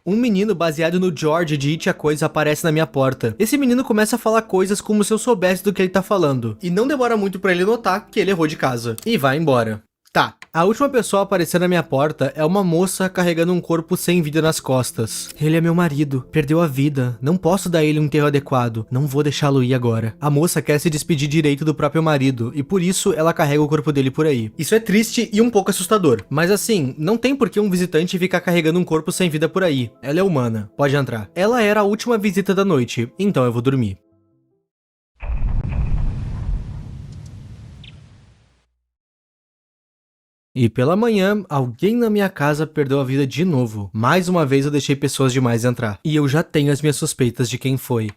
Um menino baseado no George de It a Coisa aparece na minha porta. Esse menino começa a falar coisas como se eu soubesse do que ele tá falando. E não demora muito pra ele notar que ele errou de casa. E vai embora. Tá, a última pessoa a aparecer na minha porta é uma moça carregando um corpo sem vida nas costas. Ele é meu marido, perdeu a vida, não posso dar ele um enterro adequado, não vou deixá-lo ir agora. A moça quer se despedir direito do próprio marido, e por isso ela carrega o corpo dele por aí. Isso é triste e um pouco assustador, mas assim, não tem por que um visitante ficar carregando um corpo sem vida por aí. Ela é humana, pode entrar. Ela era a última visita da noite, então eu vou dormir. E pela manhã, alguém na minha casa perdeu a vida de novo. Mais uma vez eu deixei pessoas demais entrar. E eu já tenho as minhas suspeitas de quem foi.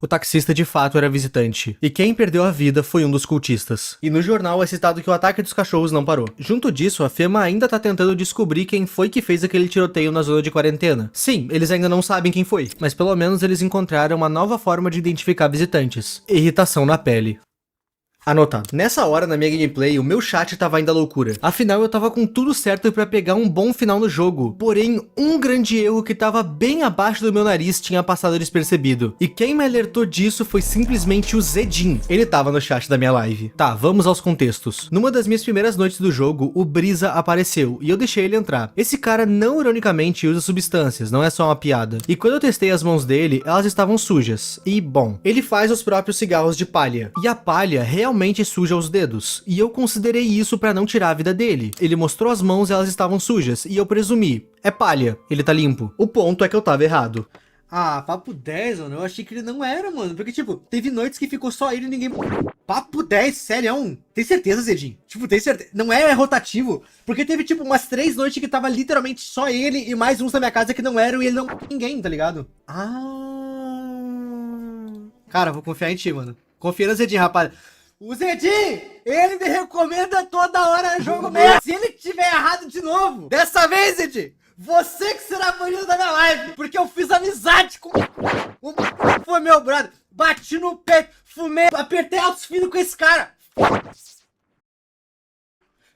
O taxista de fato era visitante, e quem perdeu a vida foi um dos cultistas. E no jornal é citado que o ataque dos cachorros não parou. Junto disso, a Fema ainda tá tentando descobrir quem foi que fez aquele tiroteio na zona de quarentena. Sim, eles ainda não sabem quem foi, mas pelo menos eles encontraram uma nova forma de identificar visitantes: irritação na pele. Anotado. Nessa hora, na minha gameplay, o meu chat tava indo à loucura. Afinal, eu tava com tudo certo pra pegar um bom final no jogo. Porém, um grande erro que tava bem abaixo do meu nariz tinha passado despercebido. E quem me alertou disso foi simplesmente o Zedin. Ele tava no chat da minha live. Tá, vamos aos contextos. Numa das minhas primeiras noites do jogo, o Brisa apareceu e eu deixei ele entrar. Esse cara não ironicamente usa substâncias, não é só uma piada. E quando eu testei as mãos dele, elas estavam sujas. E, bom, ele faz os próprios cigarros de palha. E a palha realmente suja os dedos, e eu considerei isso pra não tirar a vida dele. Ele mostrou as mãos e elas estavam sujas, e eu presumi: é palha, ele tá limpo. O ponto é que eu tava errado. Ah, papo 10, mano, eu achei que ele não era, mano, porque tipo, teve noites que ficou só ele e ninguém... Papo 10, sério? Tem certeza, Zedin? Tipo, tem certeza? Não é rotativo? Porque teve tipo umas 3 noites que tava literalmente só ele e mais uns na minha casa que não eram e ele não... ninguém, tá ligado? Cara, vou confiar em ti, mano. Confia no Zedin, rapaz. O Zedin, ele me recomenda toda hora jogo mesmo. Se ele tiver errado de novo, dessa vez, Zedin, você que será banido da minha live, porque eu fiz amizade com o foi meu brother. Bati no peito, fumei, apertei altos finos com esse cara.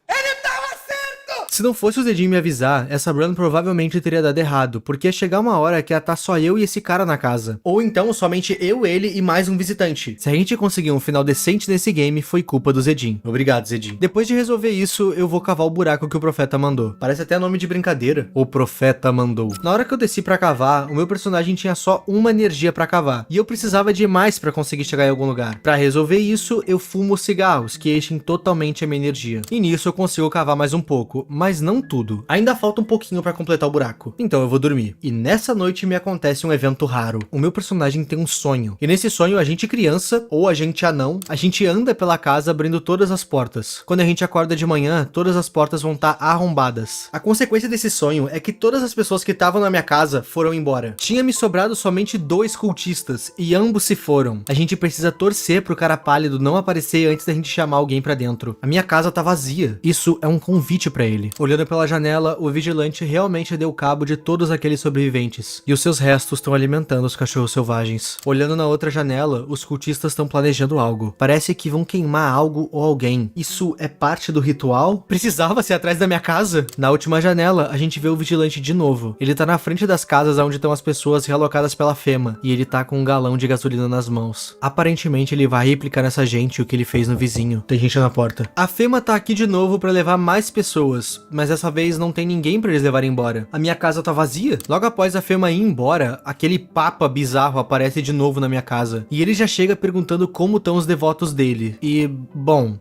Ele tava certo! Se não fosse o Zedin me avisar, essa run provavelmente teria dado errado, porque ia chegar uma hora que ia estar só eu e esse cara na casa. Ou então somente eu, ele e mais um visitante. Se a gente conseguir um final decente nesse game, foi culpa do Zedin. Obrigado, Zedin. Depois de resolver isso, eu vou cavar o buraco que o profeta mandou. Parece até nome de brincadeira. O profeta mandou. Na hora que eu desci pra cavar, o meu personagem tinha só uma energia pra cavar. E eu precisava de mais pra conseguir chegar em algum lugar. Pra resolver isso, eu fumo cigarros, que enchem totalmente a minha energia. E nisso eu consigo cavar mais um pouco, mas não tudo. Ainda falta um pouquinho pra completar o buraco. Então eu vou dormir. E nessa noite me acontece um evento raro. O meu personagem tem um sonho. E nesse sonho, a gente criança, ou a gente anão, a gente anda pela casa abrindo todas as portas. Quando a gente acorda de manhã, todas as portas vão estar arrombadas. A consequência desse sonho é que todas as pessoas que estavam na minha casa foram embora. Tinha me sobrado somente 2 cultistas, e ambos se foram. A gente precisa torcer pro cara pálido não aparecer antes da gente chamar alguém pra dentro. A minha casa tá vazia. Isso é um convite pra ele. Olhando pela janela, o vigilante realmente deu cabo de todos aqueles sobreviventes. E os seus restos estão alimentando os cachorros selvagens. Olhando na outra janela, os cultistas estão planejando algo. Parece que vão queimar algo ou alguém. Isso é parte do ritual? Precisava ser atrás da minha casa? Na última janela, a gente vê o vigilante de novo. Ele tá na frente das casas onde estão as pessoas realocadas pela Fema. E ele tá com um galão de gasolina nas mãos. Aparentemente ele vai replicar nessa gente o que ele fez no vizinho. Tem gente na porta. A Fema tá aqui de novo pra levar mais pessoas, mas dessa vez não tem ninguém pra eles levarem embora. A minha casa tá vazia. Logo após a Fema ir embora, aquele papa bizarro aparece de novo na minha casa. E ele já chega perguntando como estão os devotos dele. E, bom,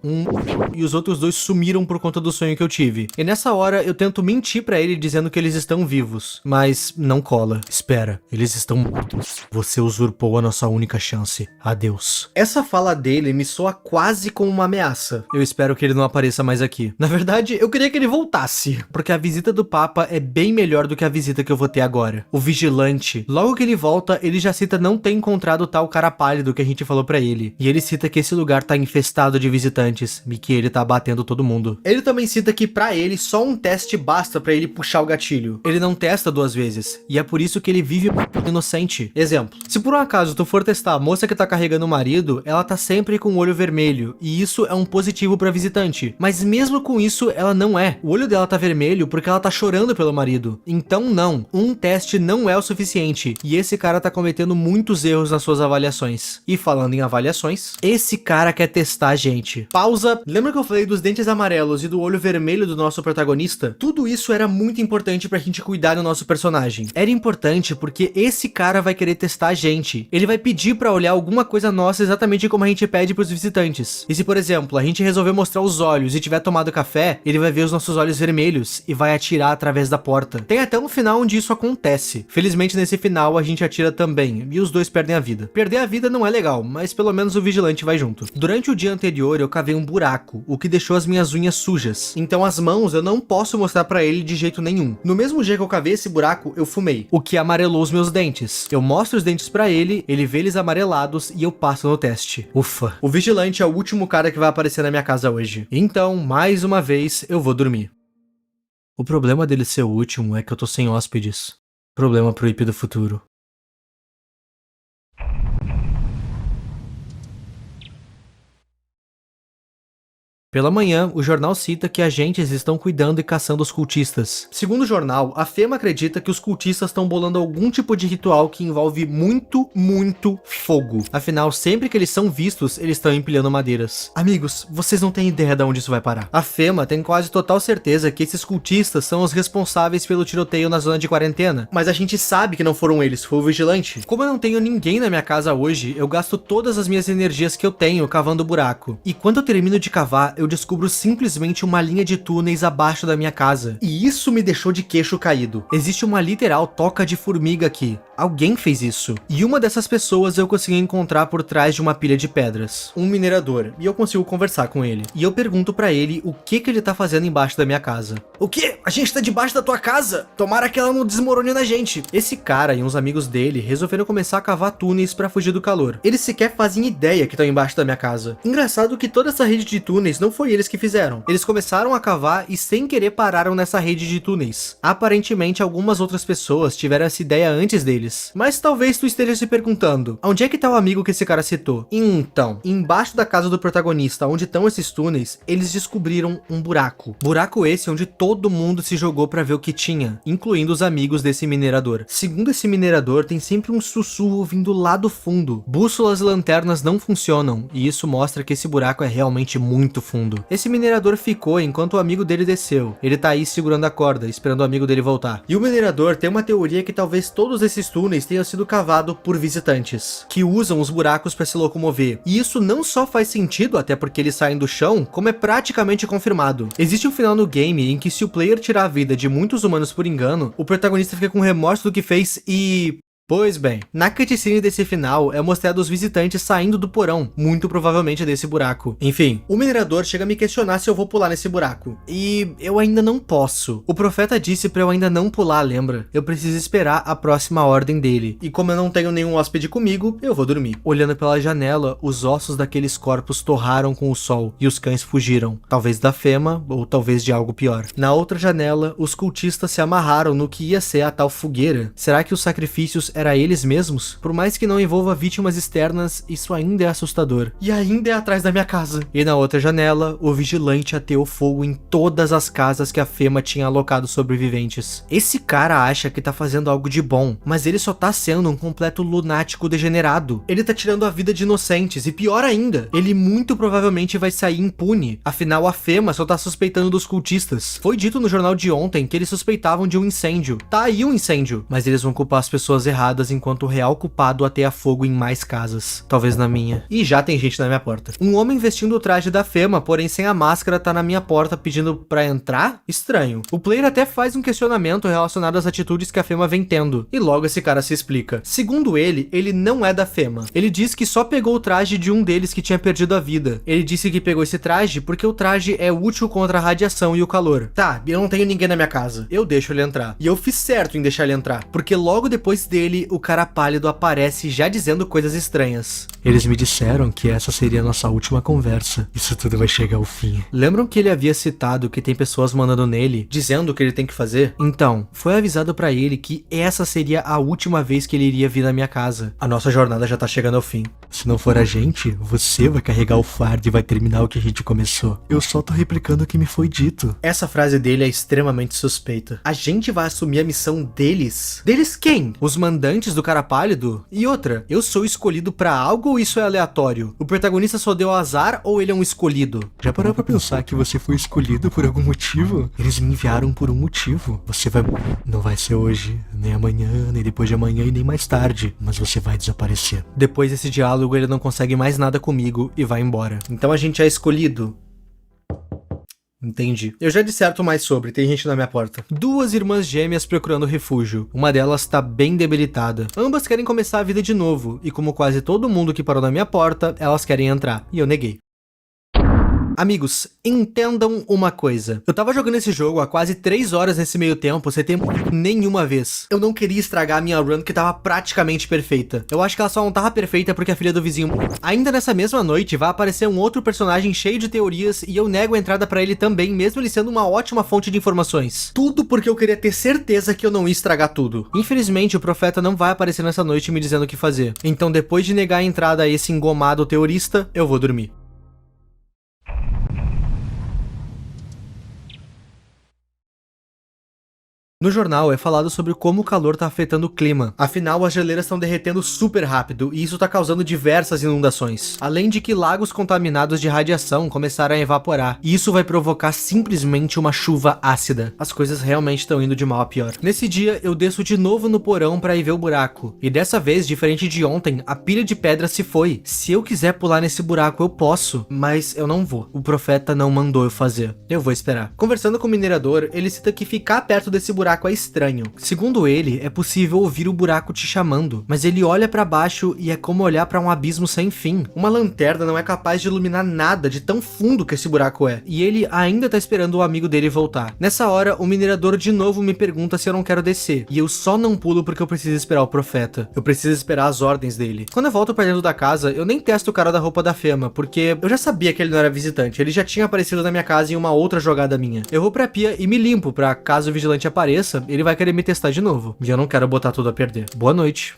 e os outros 2 sumiram por conta do sonho que eu tive. E nessa hora eu tento mentir pra ele dizendo que eles estão vivos. Mas não cola. Espera, eles estão mortos. Você usurpou a nossa única chance. Adeus. Essa fala dele me soa quase como uma ameaça. Eu espero que ele não apareça mais aqui. Na verdade, eu queria que ele voltasse, porque a visita do Papa é bem melhor do que a visita que eu vou ter agora. O vigilante, logo que ele volta, ele já cita não ter encontrado o tal cara pálido que a gente falou pra ele. E ele cita que esse lugar tá infestado de visitantes e que ele tá batendo todo mundo. Ele também cita que pra ele só um teste basta pra ele puxar o gatilho. Ele não testa 2 vezes, e é por isso que ele vive inocente. Exemplo, se por um acaso tu for testar a moça que tá carregando o marido, ela tá sempre com o olho vermelho, e isso é um positivo pra visitante. Mas mesmo com isso, ela não é. O olho dela tá vermelho porque ela tá chorando pelo marido. Então não, um teste não é o suficiente, e esse cara tá cometendo muitos erros nas suas avaliações. E falando em avaliações, esse cara quer testar a gente. Pausa. Lembra que eu falei dos dentes amarelos e do olho vermelho do nosso protagonista? Tudo isso era muito importante pra gente cuidar do nosso personagem. Era importante porque esse cara vai querer testar a gente. Ele vai pedir pra olhar alguma coisa nossa exatamente como a gente pede pros visitantes. E se, por exemplo, a gente resolver mostrar os olhos e tiver tomado café, ele vai ver os nossos olhos vermelhos e vai atirar através da porta. Tem até um final onde isso acontece. Felizmente nesse final a gente atira também, e os 2 perdem a vida. Perder a vida não é legal, mas pelo menos o vigilante vai junto. Durante o dia anterior eu cavei um buraco, o que deixou as minhas unhas sujas. Então as mãos eu não posso mostrar pra ele de jeito nenhum. No mesmo dia que eu cavei esse buraco, eu fumei, o que amarelou os meus dentes. Eu mostro os dentes pra ele vê eles amarelados e eu passo no teste. Ufa. O vigilante é o último cara que vai aparecer na minha casa hoje. Então, mais uma vez, eu vou dormir. O problema dele ser o último é que eu tô sem hóspedes. Problema pro IP do futuro. Pela manhã, o jornal cita que agentes estão cuidando e caçando os cultistas. Segundo o jornal, a Fema acredita que os cultistas estão bolando algum tipo de ritual que envolve muito fogo. Afinal, sempre que eles são vistos, eles estão empilhando madeiras. Amigos, vocês não têm ideia de onde isso vai parar. A Fema tem quase total certeza que esses cultistas são os responsáveis pelo tiroteio na zona de quarentena. Mas a gente sabe que não foram eles, foi o vigilante. Como eu não tenho ninguém na minha casa hoje, eu gasto todas as minhas energias que eu tenho cavando o buraco. E quando eu termino de cavar, eu descubro simplesmente uma linha de túneis abaixo da minha casa. E isso me deixou de queixo caído. Existe uma literal toca de formiga aqui. Alguém fez isso. E uma dessas pessoas eu consegui encontrar por trás de uma pilha de pedras. Um minerador. E eu consigo conversar com ele. E eu pergunto pra ele o que ele tá fazendo embaixo da minha casa. O quê? A gente tá debaixo da tua casa? Tomara que ela não desmorone na gente. Esse cara e uns amigos dele resolveram começar a cavar túneis pra fugir do calor. Eles sequer fazem ideia que estão embaixo da minha casa. Engraçado que toda essa rede de túneis não foi eles que fizeram. Eles começaram a cavar e sem querer pararam nessa rede de túneis. Aparentemente algumas outras pessoas tiveram essa ideia antes deles. Mas talvez tu esteja se perguntando, onde é que tá o amigo que esse cara citou? Então, embaixo da casa do protagonista, onde estão esses túneis, eles descobriram um buraco. Buraco esse onde todo mundo se jogou pra ver o que tinha, incluindo os amigos desse minerador. Segundo esse minerador, tem sempre um sussurro vindo lá do fundo. Bússolas e lanternas não funcionam, e isso mostra que esse buraco é realmente muito fundo. Esse minerador ficou enquanto o amigo dele desceu. Ele tá aí segurando a corda, esperando o amigo dele voltar. E o minerador tem uma teoria que talvez todos esses túneis tenham sido cavados por visitantes, que usam os buracos para se locomover. E isso não só faz sentido, até porque eles saem do chão, como é praticamente confirmado. Existe um final no game em que se o player tirar a vida de muitos humanos por engano, o protagonista fica com remorso do que fez e... Pois bem, na cutscene desse final é mostrado os visitantes saindo do porão, muito provavelmente desse buraco. Enfim, o minerador chega a me questionar se eu vou pular nesse buraco. E eu ainda não posso. O profeta disse pra eu ainda não pular, lembra? Eu preciso esperar a próxima ordem dele. E como eu não tenho nenhum hóspede comigo, eu vou dormir. Olhando pela janela, os ossos daqueles corpos torraram com o sol e os cães fugiram. Talvez da fema, ou talvez de algo pior. Na outra janela, os cultistas se amarraram no que ia ser a tal fogueira. Será que os sacrifícios era eles mesmos? Por mais que não envolva vítimas externas, isso ainda é assustador. E ainda é atrás da minha casa. E na outra janela, o vigilante ateou fogo em todas as casas que a Fema tinha alocado sobreviventes. Esse cara acha que tá fazendo algo de bom, mas ele só tá sendo um completo lunático degenerado. Ele tá tirando a vida de inocentes, e pior ainda, ele muito provavelmente vai sair impune. Afinal, a Fema só tá suspeitando dos cultistas. Foi dito no jornal de ontem que eles suspeitavam de um incêndio. Tá aí um incêndio, mas eles vão culpar as pessoas erradas, enquanto o real culpado ateia fogo em mais casas. Talvez na minha. E já tem gente na minha porta. Um homem vestindo o traje da Fema, porém sem a máscara, tá na minha porta pedindo pra entrar? Estranho. O player até faz um questionamento relacionado às atitudes que a Fema vem tendo. E logo esse cara se explica. Segundo ele, ele não é da Fema. Ele diz que só pegou o traje de um deles que tinha perdido a vida. Ele disse que pegou esse traje porque o traje é útil contra a radiação e o calor. Tá, eu não tenho ninguém na minha casa. Eu deixo ele entrar. E eu fiz certo em deixar ele entrar. Porque logo depois dele, o cara pálido aparece já dizendo coisas estranhas. Eles me disseram que essa seria a nossa última conversa. Isso tudo vai chegar ao fim. Lembram que ele havia citado que tem pessoas mandando nele, dizendo o que ele tem que fazer? Então, foi avisado pra ele que essa seria a última vez que ele iria vir na minha casa. A nossa jornada já tá chegando ao fim. Se não for a gente, você vai carregar o fardo e vai terminar o que a gente começou. Eu só tô replicando o que me foi dito. Essa frase dele é extremamente suspeita. A gente vai assumir a missão deles? Deles quem? Os mandantes do cara pálido? E outra, eu sou escolhido pra algo ou isso é aleatório? O protagonista só deu azar ou ele é um escolhido? Já parou pra pensar que você foi escolhido por algum motivo? Eles me enviaram por um motivo. Você vai... Não vai ser hoje, nem amanhã, nem depois de amanhã e nem mais tarde, mas você vai desaparecer. Depois desse diálogo, ele não consegue mais nada comigo e vai embora. Então a gente é escolhido? Entendi. Eu já disserto mais sobre, tem gente na minha porta. Duas irmãs gêmeas procurando refúgio. Uma delas tá bem debilitada. Ambas querem começar a vida de novo, e como quase todo mundo que parou na minha porta, elas querem entrar. E eu neguei. Amigos, entendam uma coisa. Eu tava jogando esse jogo há quase 3 horas nesse meio tempo, sem tempo nenhuma vez. Eu não queria estragar a minha run que tava praticamente perfeita. Eu acho que ela só não tava perfeita porque a filha do vizinho... Ainda nessa mesma noite, vai aparecer um outro personagem cheio de teorias e eu nego a entrada pra ele também, mesmo ele sendo uma ótima fonte de informações. Tudo porque eu queria ter certeza que eu não ia estragar tudo. Infelizmente, o profeta não vai aparecer nessa noite me dizendo o que fazer. Então, depois de negar a entrada a esse engomado teorista, eu vou dormir. No jornal é falado sobre como o calor tá afetando o clima. Afinal, as geleiras estão derretendo super rápido e isso tá causando diversas inundações. Além de que lagos contaminados de radiação começaram a evaporar. E isso vai provocar simplesmente uma chuva ácida. As coisas realmente estão indo de mal a pior. Nesse dia, eu desço de novo no porão pra ir ver o buraco. E dessa vez, diferente de ontem, a pilha de pedra se foi. Se eu quiser pular nesse buraco, eu posso. Mas eu não vou. O profeta não mandou eu fazer. Eu vou esperar. Conversando com o minerador, ele cita que ficar perto desse buraco buraco é estranho. Segundo ele, é possível ouvir o buraco te chamando, mas ele olha pra baixo e é como olhar pra um abismo sem fim. Uma lanterna não é capaz de iluminar nada de tão fundo que esse buraco é, e ele ainda tá esperando o amigo dele voltar. Nessa hora, o minerador de novo me pergunta se eu não quero descer, e eu só não pulo porque eu preciso esperar o profeta. Eu preciso esperar as ordens dele. Quando eu volto pra dentro da casa, eu nem testo o cara da roupa da Fema, porque eu já sabia que ele não era visitante, ele já tinha aparecido na minha casa em uma outra jogada minha. Eu vou pra pia e me limpo pra, caso o vigilante apareça, ele vai querer me testar de novo, e eu não quero botar tudo a perder. Boa noite.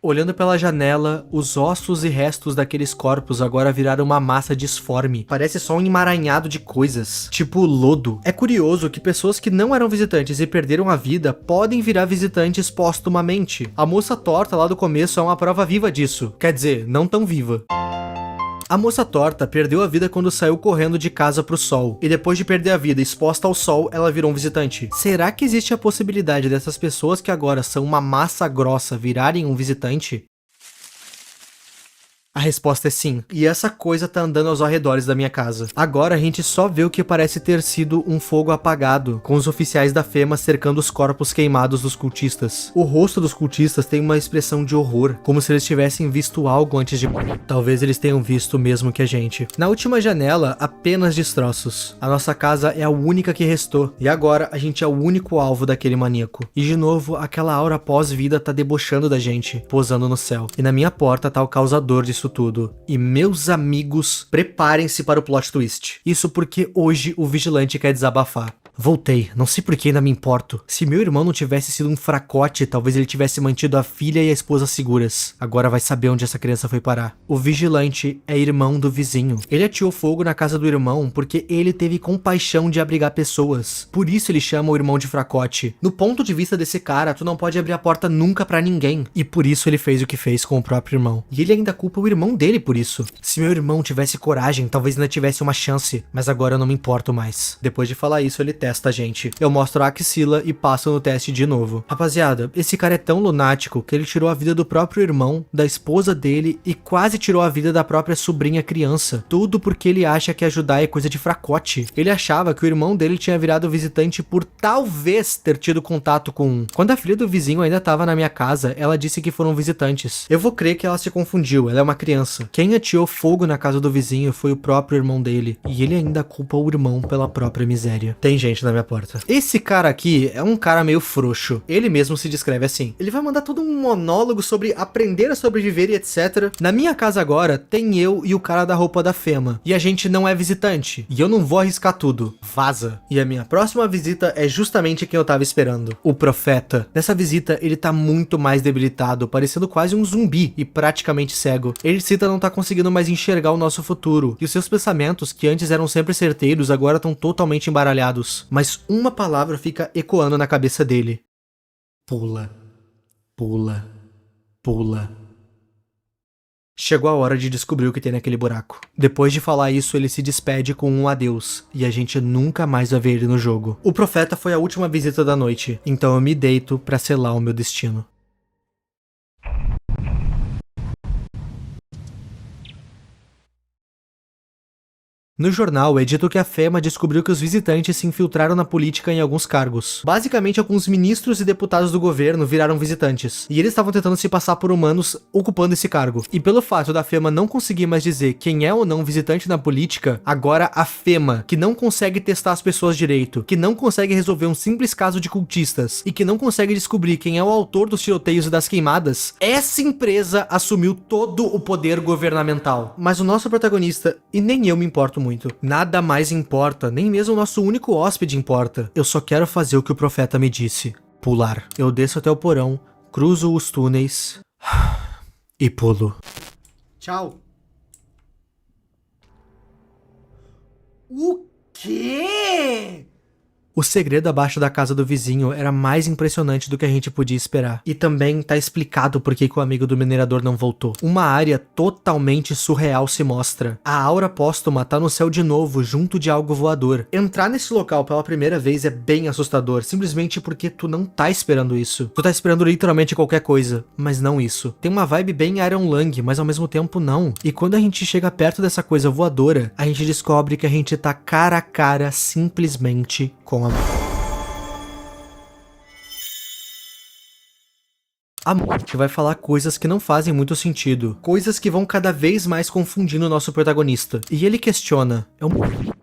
Olhando pela janela, os ossos e restos daqueles corpos agora viraram uma massa disforme. Parece só um emaranhado de coisas, tipo lodo. É curioso que pessoas que não eram visitantes e perderam a vida podem virar visitantes póstumamente. A moça torta lá do começo é uma prova viva disso. Quer dizer, não tão viva. A moça torta perdeu a vida quando saiu correndo de casa pro sol, e depois de perder a vida exposta ao sol, ela virou um visitante. Será que existe a possibilidade dessas pessoas que agora são uma massa grossa virarem um visitante? A resposta é sim, e essa coisa tá andando aos arredores da minha casa. Agora a gente só vê o que parece ter sido um fogo apagado, com os oficiais da Fema cercando os corpos queimados dos cultistas. O rosto dos cultistas tem uma expressão de horror, como se eles tivessem visto algo antes de... Talvez eles tenham visto o mesmo que a gente. Na última janela, apenas destroços. A nossa casa é a única que restou, e agora a gente é o único alvo daquele maníaco. E de novo, aquela aura pós-vida tá debochando da gente, posando no céu. E na minha porta tá o causador disso tudo. E meus amigos, preparem-se para o plot twist. Isso porque hoje o vigilante quer desabafar. Voltei, não sei por que ainda me importo. Se meu irmão não tivesse sido um fracote, talvez ele tivesse mantido a filha e a esposa seguras. Agora vai saber onde essa criança foi parar. O vigilante é irmão do vizinho. Ele ateou fogo na casa do irmão porque ele teve compaixão de abrigar pessoas. Por isso ele chama o irmão de fracote. No ponto de vista desse cara, tu não pode abrir a porta nunca pra ninguém. E por isso ele fez o que fez com o próprio irmão. E ele ainda culpa o irmão dele por isso. Se meu irmão tivesse coragem, talvez ainda tivesse uma chance. Mas agora eu não me importo mais. Depois de falar isso, ele testa a gente. Eu mostro a axila e passo no teste de novo. Rapaziada, esse cara é tão lunático que ele tirou a vida do próprio irmão, da esposa dele e quase tirou a vida da própria sobrinha criança. Tudo porque ele acha que ajudar é coisa de fracote. Ele achava que o irmão dele tinha virado visitante por talvez ter tido contato com um. Quando a filha do vizinho ainda estava na minha casa, ela disse que foram visitantes. Eu vou crer que ela se confundiu, ela é uma criança. Quem ateou fogo na casa do vizinho foi o próprio irmão dele. E ele ainda culpa o irmão pela própria miséria. Tem gente na minha porta. Esse cara aqui é um cara meio frouxo. Ele mesmo se descreve assim. Ele vai mandar todo um monólogo sobre aprender a sobreviver e etc. Na minha casa agora, tem eu e o cara da roupa da Fema. E a gente não é visitante. E eu não vou arriscar tudo. Vaza. E a minha próxima visita é justamente quem eu tava esperando. O profeta. Nessa visita, ele tá muito mais debilitado, parecendo quase um zumbi e praticamente cego. Ele cita não tá conseguindo mais enxergar o nosso futuro. E os seus pensamentos, que antes eram sempre certeiros, agora estão totalmente embaralhados. Mas uma palavra fica ecoando na cabeça dele. Pula, pula, pula. Chegou a hora de descobrir o que tem naquele buraco. Depois de falar isso, ele se despede com um adeus, e a gente nunca mais vai ver ele no jogo. O profeta foi a última visita da noite, então eu me deito pra selar o meu destino. No jornal, é dito que a Fema descobriu que os visitantes se infiltraram na política em alguns cargos. Basicamente, alguns ministros e deputados do governo viraram visitantes, e eles estavam tentando se passar por humanos ocupando esse cargo. E pelo fato da Fema não conseguir mais dizer quem é ou não visitante na política, agora a Fema, que não consegue testar as pessoas direito, que não consegue resolver um simples caso de cultistas, e que não consegue descobrir quem é o autor dos tiroteios e das queimadas, essa empresa assumiu todo o poder governamental. Mas o nosso protagonista, e nem eu me importo muito. Nada mais importa, nem mesmo o nosso único hóspede importa. Eu só quero fazer o que o profeta me disse. Pular. Eu desço até o porão, cruzo os túneis e pulo. Tchau. O quê? O segredo abaixo da casa do vizinho era mais impressionante do que a gente podia esperar. E também tá explicado por que o amigo do minerador não voltou. Uma área totalmente surreal se mostra. A aura póstuma tá no céu de novo, junto de algo voador. Entrar nesse local pela primeira vez é bem assustador, simplesmente porque tu não tá esperando isso. Tu tá esperando literalmente qualquer coisa, mas não isso. Tem uma vibe bem Iron Lung, mas ao mesmo tempo não. E quando a gente chega perto dessa coisa voadora, a gente descobre que a gente tá cara a cara simplesmente com a... a morte vai falar coisas que não fazem muito sentido, coisas que vão cada vez mais confundindo o nosso protagonista. E ele questiona,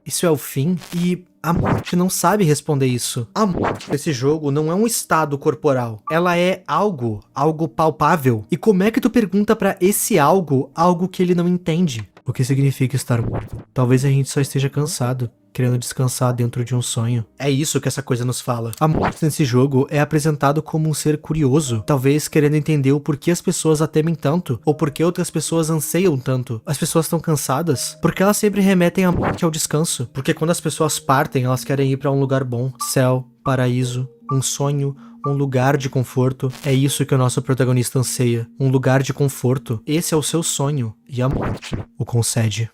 isso é o fim? E a morte não sabe responder isso. A morte desse jogo não é um estado corporal. Ela é algo palpável. E como é que tu pergunta pra esse algo que ele não entende? O que significa estar morto? Talvez a gente só esteja cansado, querendo descansar dentro de um sonho. É isso que essa coisa nos fala. A morte nesse jogo é apresentado como um ser curioso, talvez querendo entender o porquê as pessoas a temem tanto, ou porquê outras pessoas anseiam tanto. As pessoas estão cansadas, porque elas sempre remetem a morte ao descanso, porque quando as pessoas partem, elas querem ir pra um lugar bom, céu, paraíso, um sonho, um lugar de conforto. É isso que o nosso protagonista anseia, um lugar de conforto. Esse é o seu sonho, e a morte o concede.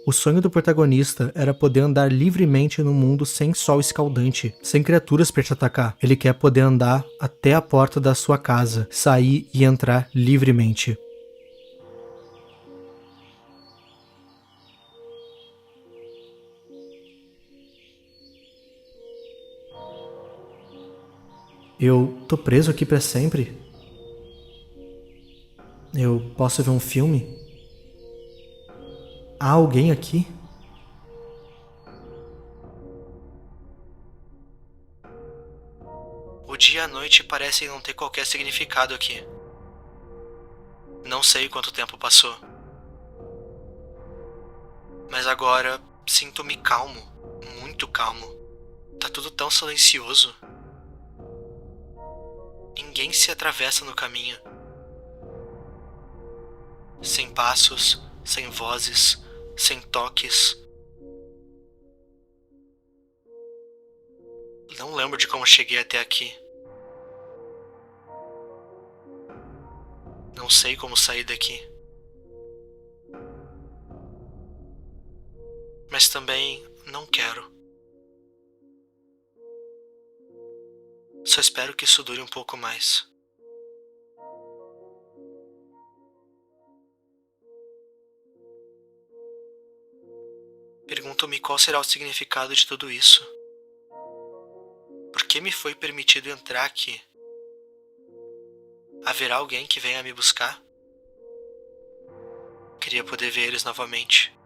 O sonho do protagonista era poder andar livremente no mundo sem sol escaldante, sem criaturas pra te atacar. Ele quer poder andar até a porta da sua casa, sair e entrar livremente. Eu tô preso aqui pra sempre? Eu posso ver um filme? Há alguém aqui? O dia e a noite parecem não ter qualquer significado aqui. Não sei quanto tempo passou. Mas agora sinto-me calmo, muito calmo. Tá tudo tão silencioso. Ninguém se atravessa no caminho. Sem passos, sem vozes, sem toques. Não lembro de como cheguei até aqui. Não sei como sair daqui. Mas também não quero. Só espero que isso dure um pouco mais. Pergunto-me qual será o significado de tudo isso. Por que me foi permitido entrar aqui? Haverá alguém que venha me buscar? Queria poder ver eles novamente.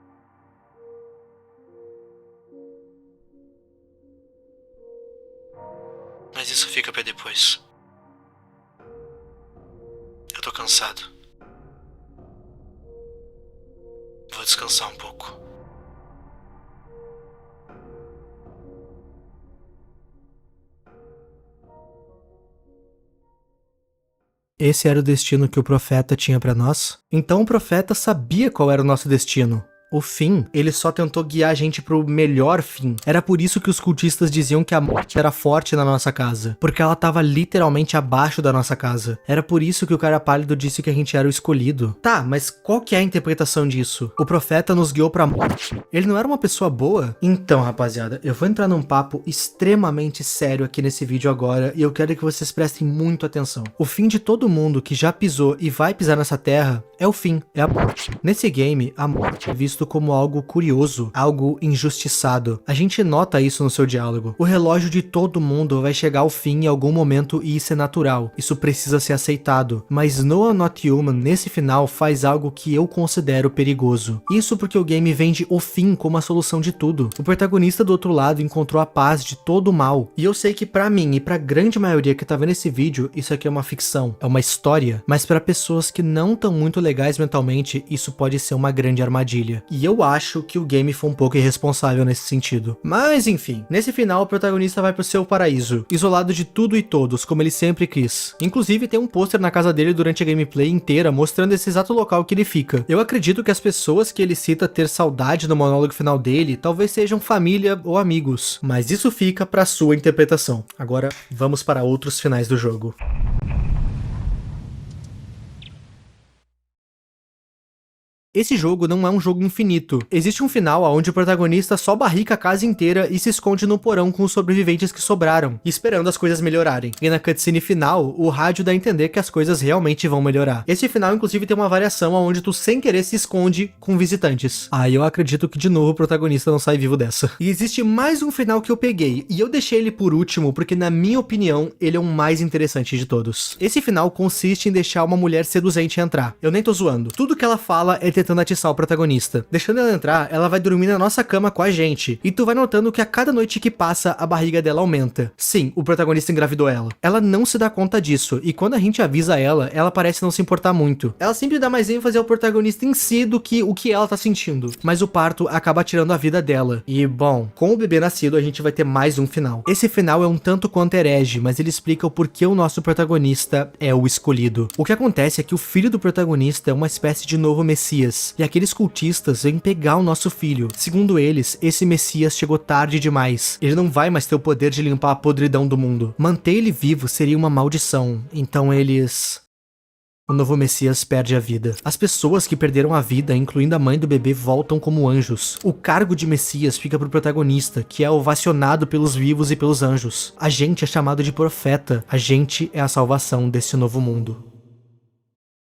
Mas isso fica pra depois. Eu tô cansado. Vou descansar um pouco. Esse era o destino que o profeta tinha pra nós? Então o profeta sabia qual era o nosso destino. O fim, ele só tentou guiar a gente pro melhor fim. Era por isso que os cultistas diziam que a morte era forte na nossa casa, porque ela tava literalmente abaixo da nossa casa. Era por isso que o cara pálido disse que a gente era o escolhido. Tá, mas qual que é a interpretação disso? O profeta nos guiou pra morte. Ele não era uma pessoa boa? Então, rapaziada, eu vou entrar num papo extremamente sério aqui nesse vídeo agora, e eu quero que vocês prestem muito atenção. O fim de todo mundo que já pisou e vai pisar nessa terra é o fim, é a morte. Nesse game, a morte é visto como algo curioso, algo injustiçado. A gente nota isso no seu diálogo. O relógio de todo mundo vai chegar ao fim em algum momento e isso é natural. Isso precisa ser aceitado. Mas Noah Not Human, nesse final, faz algo que eu considero perigoso. Isso porque o game vende o fim como a solução de tudo. O protagonista do outro lado encontrou a paz de todo o mal. E eu sei que pra mim e pra grande maioria que tá vendo esse vídeo, isso aqui é uma ficção, é uma história. Mas pra pessoas que não estão muito legais mentalmente, isso pode ser uma grande armadilha. E eu acho que o game foi um pouco irresponsável nesse sentido. Mas enfim, nesse final o protagonista vai pro seu paraíso, isolado de tudo e todos, como ele sempre quis. Inclusive tem um pôster na casa dele durante a gameplay inteira mostrando esse exato local que ele fica. Eu acredito que as pessoas que ele cita ter saudade no monólogo final dele talvez sejam família ou amigos, mas isso fica pra sua interpretação. Agora vamos para outros finais do jogo. Esse jogo não é um jogo infinito. Existe um final onde o protagonista só barrica a casa inteira e se esconde no porão com os sobreviventes que sobraram, esperando as coisas melhorarem. E na cutscene final, o rádio dá a entender que as coisas realmente vão melhorar. Esse final, inclusive, tem uma variação onde tu sem querer se esconde com visitantes. Aí eu acredito que de novo o protagonista não sai vivo dessa. E existe mais um final que eu peguei, e eu deixei ele por último porque, na minha opinião, ele é o mais interessante de todos. Esse final consiste em deixar uma mulher seduzente entrar. Eu nem tô zoando. Tudo que ela fala é tentando atiçar o protagonista. Deixando ela entrar, ela vai dormir na nossa cama com a gente. E tu vai notando que a cada noite que passa, a barriga dela aumenta. Sim, o protagonista engravidou ela. Ela não se dá conta disso, e quando a gente avisa ela, ela parece não se importar muito. Ela sempre dá mais ênfase ao protagonista em si do que o que ela tá sentindo. Mas o parto acaba tirando a vida dela. E, bom, com o bebê nascido, a gente vai ter mais um final. Esse final é um tanto quanto herege, mas ele explica o porquê o nosso protagonista é o escolhido. O que acontece é que o filho do protagonista é uma espécie de novo Messias, e aqueles cultistas vêm pegar o nosso filho. Segundo eles, esse Messias chegou tarde demais. Ele não vai mais ter o poder de limpar a podridão do mundo. Manter ele vivo seria uma maldição. Então eles... O novo Messias perde a vida. As pessoas que perderam a vida, incluindo a mãe do bebê, voltam como anjos. O cargo de Messias fica pro protagonista, que é ovacionado pelos vivos e pelos anjos. A gente é chamado de profeta. A gente é a salvação desse novo mundo.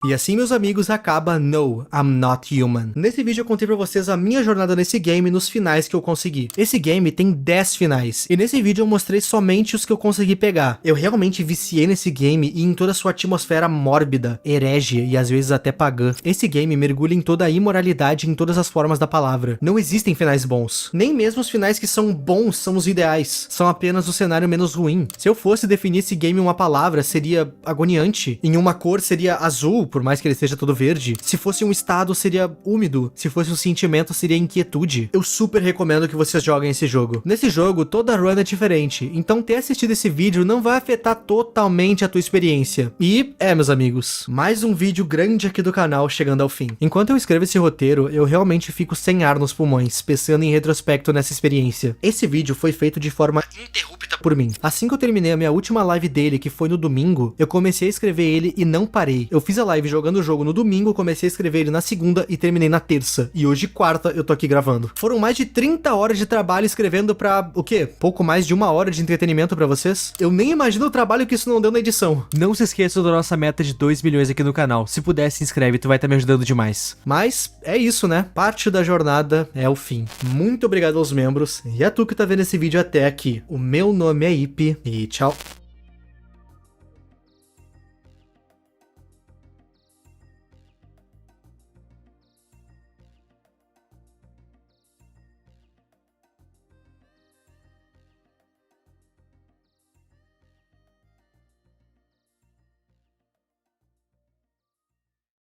E assim, meus amigos, acaba No, I'm Not Human. Nesse vídeo eu contei pra vocês a minha jornada nesse game nos finais que eu consegui. Esse game tem 10 finais, e nesse vídeo eu mostrei somente os que eu consegui pegar. Eu realmente viciei nesse game e em toda a sua atmosfera mórbida, herege e às vezes até pagã. Esse game mergulha em toda a imoralidade em todas as formas da palavra. Não existem finais bons. Nem mesmo os finais que são bons são os ideais. São apenas o cenário menos ruim. Se eu fosse definir esse game em uma palavra, seria agoniante. Em uma cor seria azul, por mais que ele seja todo verde. Se fosse um estado, seria úmido. Se fosse um sentimento, seria inquietude. Eu super recomendo que vocês joguem esse jogo. Nesse jogo, toda run é diferente, então ter assistido esse vídeo não vai afetar totalmente a tua experiência. E, meus amigos, mais um vídeo grande aqui do canal chegando ao fim. Enquanto eu escrevo esse roteiro, eu realmente fico sem ar nos pulmões, pensando em retrospecto nessa experiência. Esse vídeo foi feito de forma ininterrupta por mim. Assim que eu terminei a minha última live dele, que foi no domingo, eu comecei a escrever ele e não parei. Eu fiz a live jogando o jogo no domingo, comecei a escrever ele na segunda e terminei na terça. E hoje, quarta, eu tô aqui gravando. Foram mais de 30 horas de trabalho escrevendo pra, o quê? Pouco mais de 1 hora de entretenimento pra vocês? Eu nem imagino o trabalho que isso não deu na edição. Não se esqueça da nossa meta de 2 milhões aqui no canal. Se puder, se inscreve, tu vai estar me ajudando demais. Mas, é isso, né? Parte da jornada é o fim. Muito obrigado aos membros, e a tu que tá vendo esse vídeo até aqui. O meu nome é Ipe, e tchau.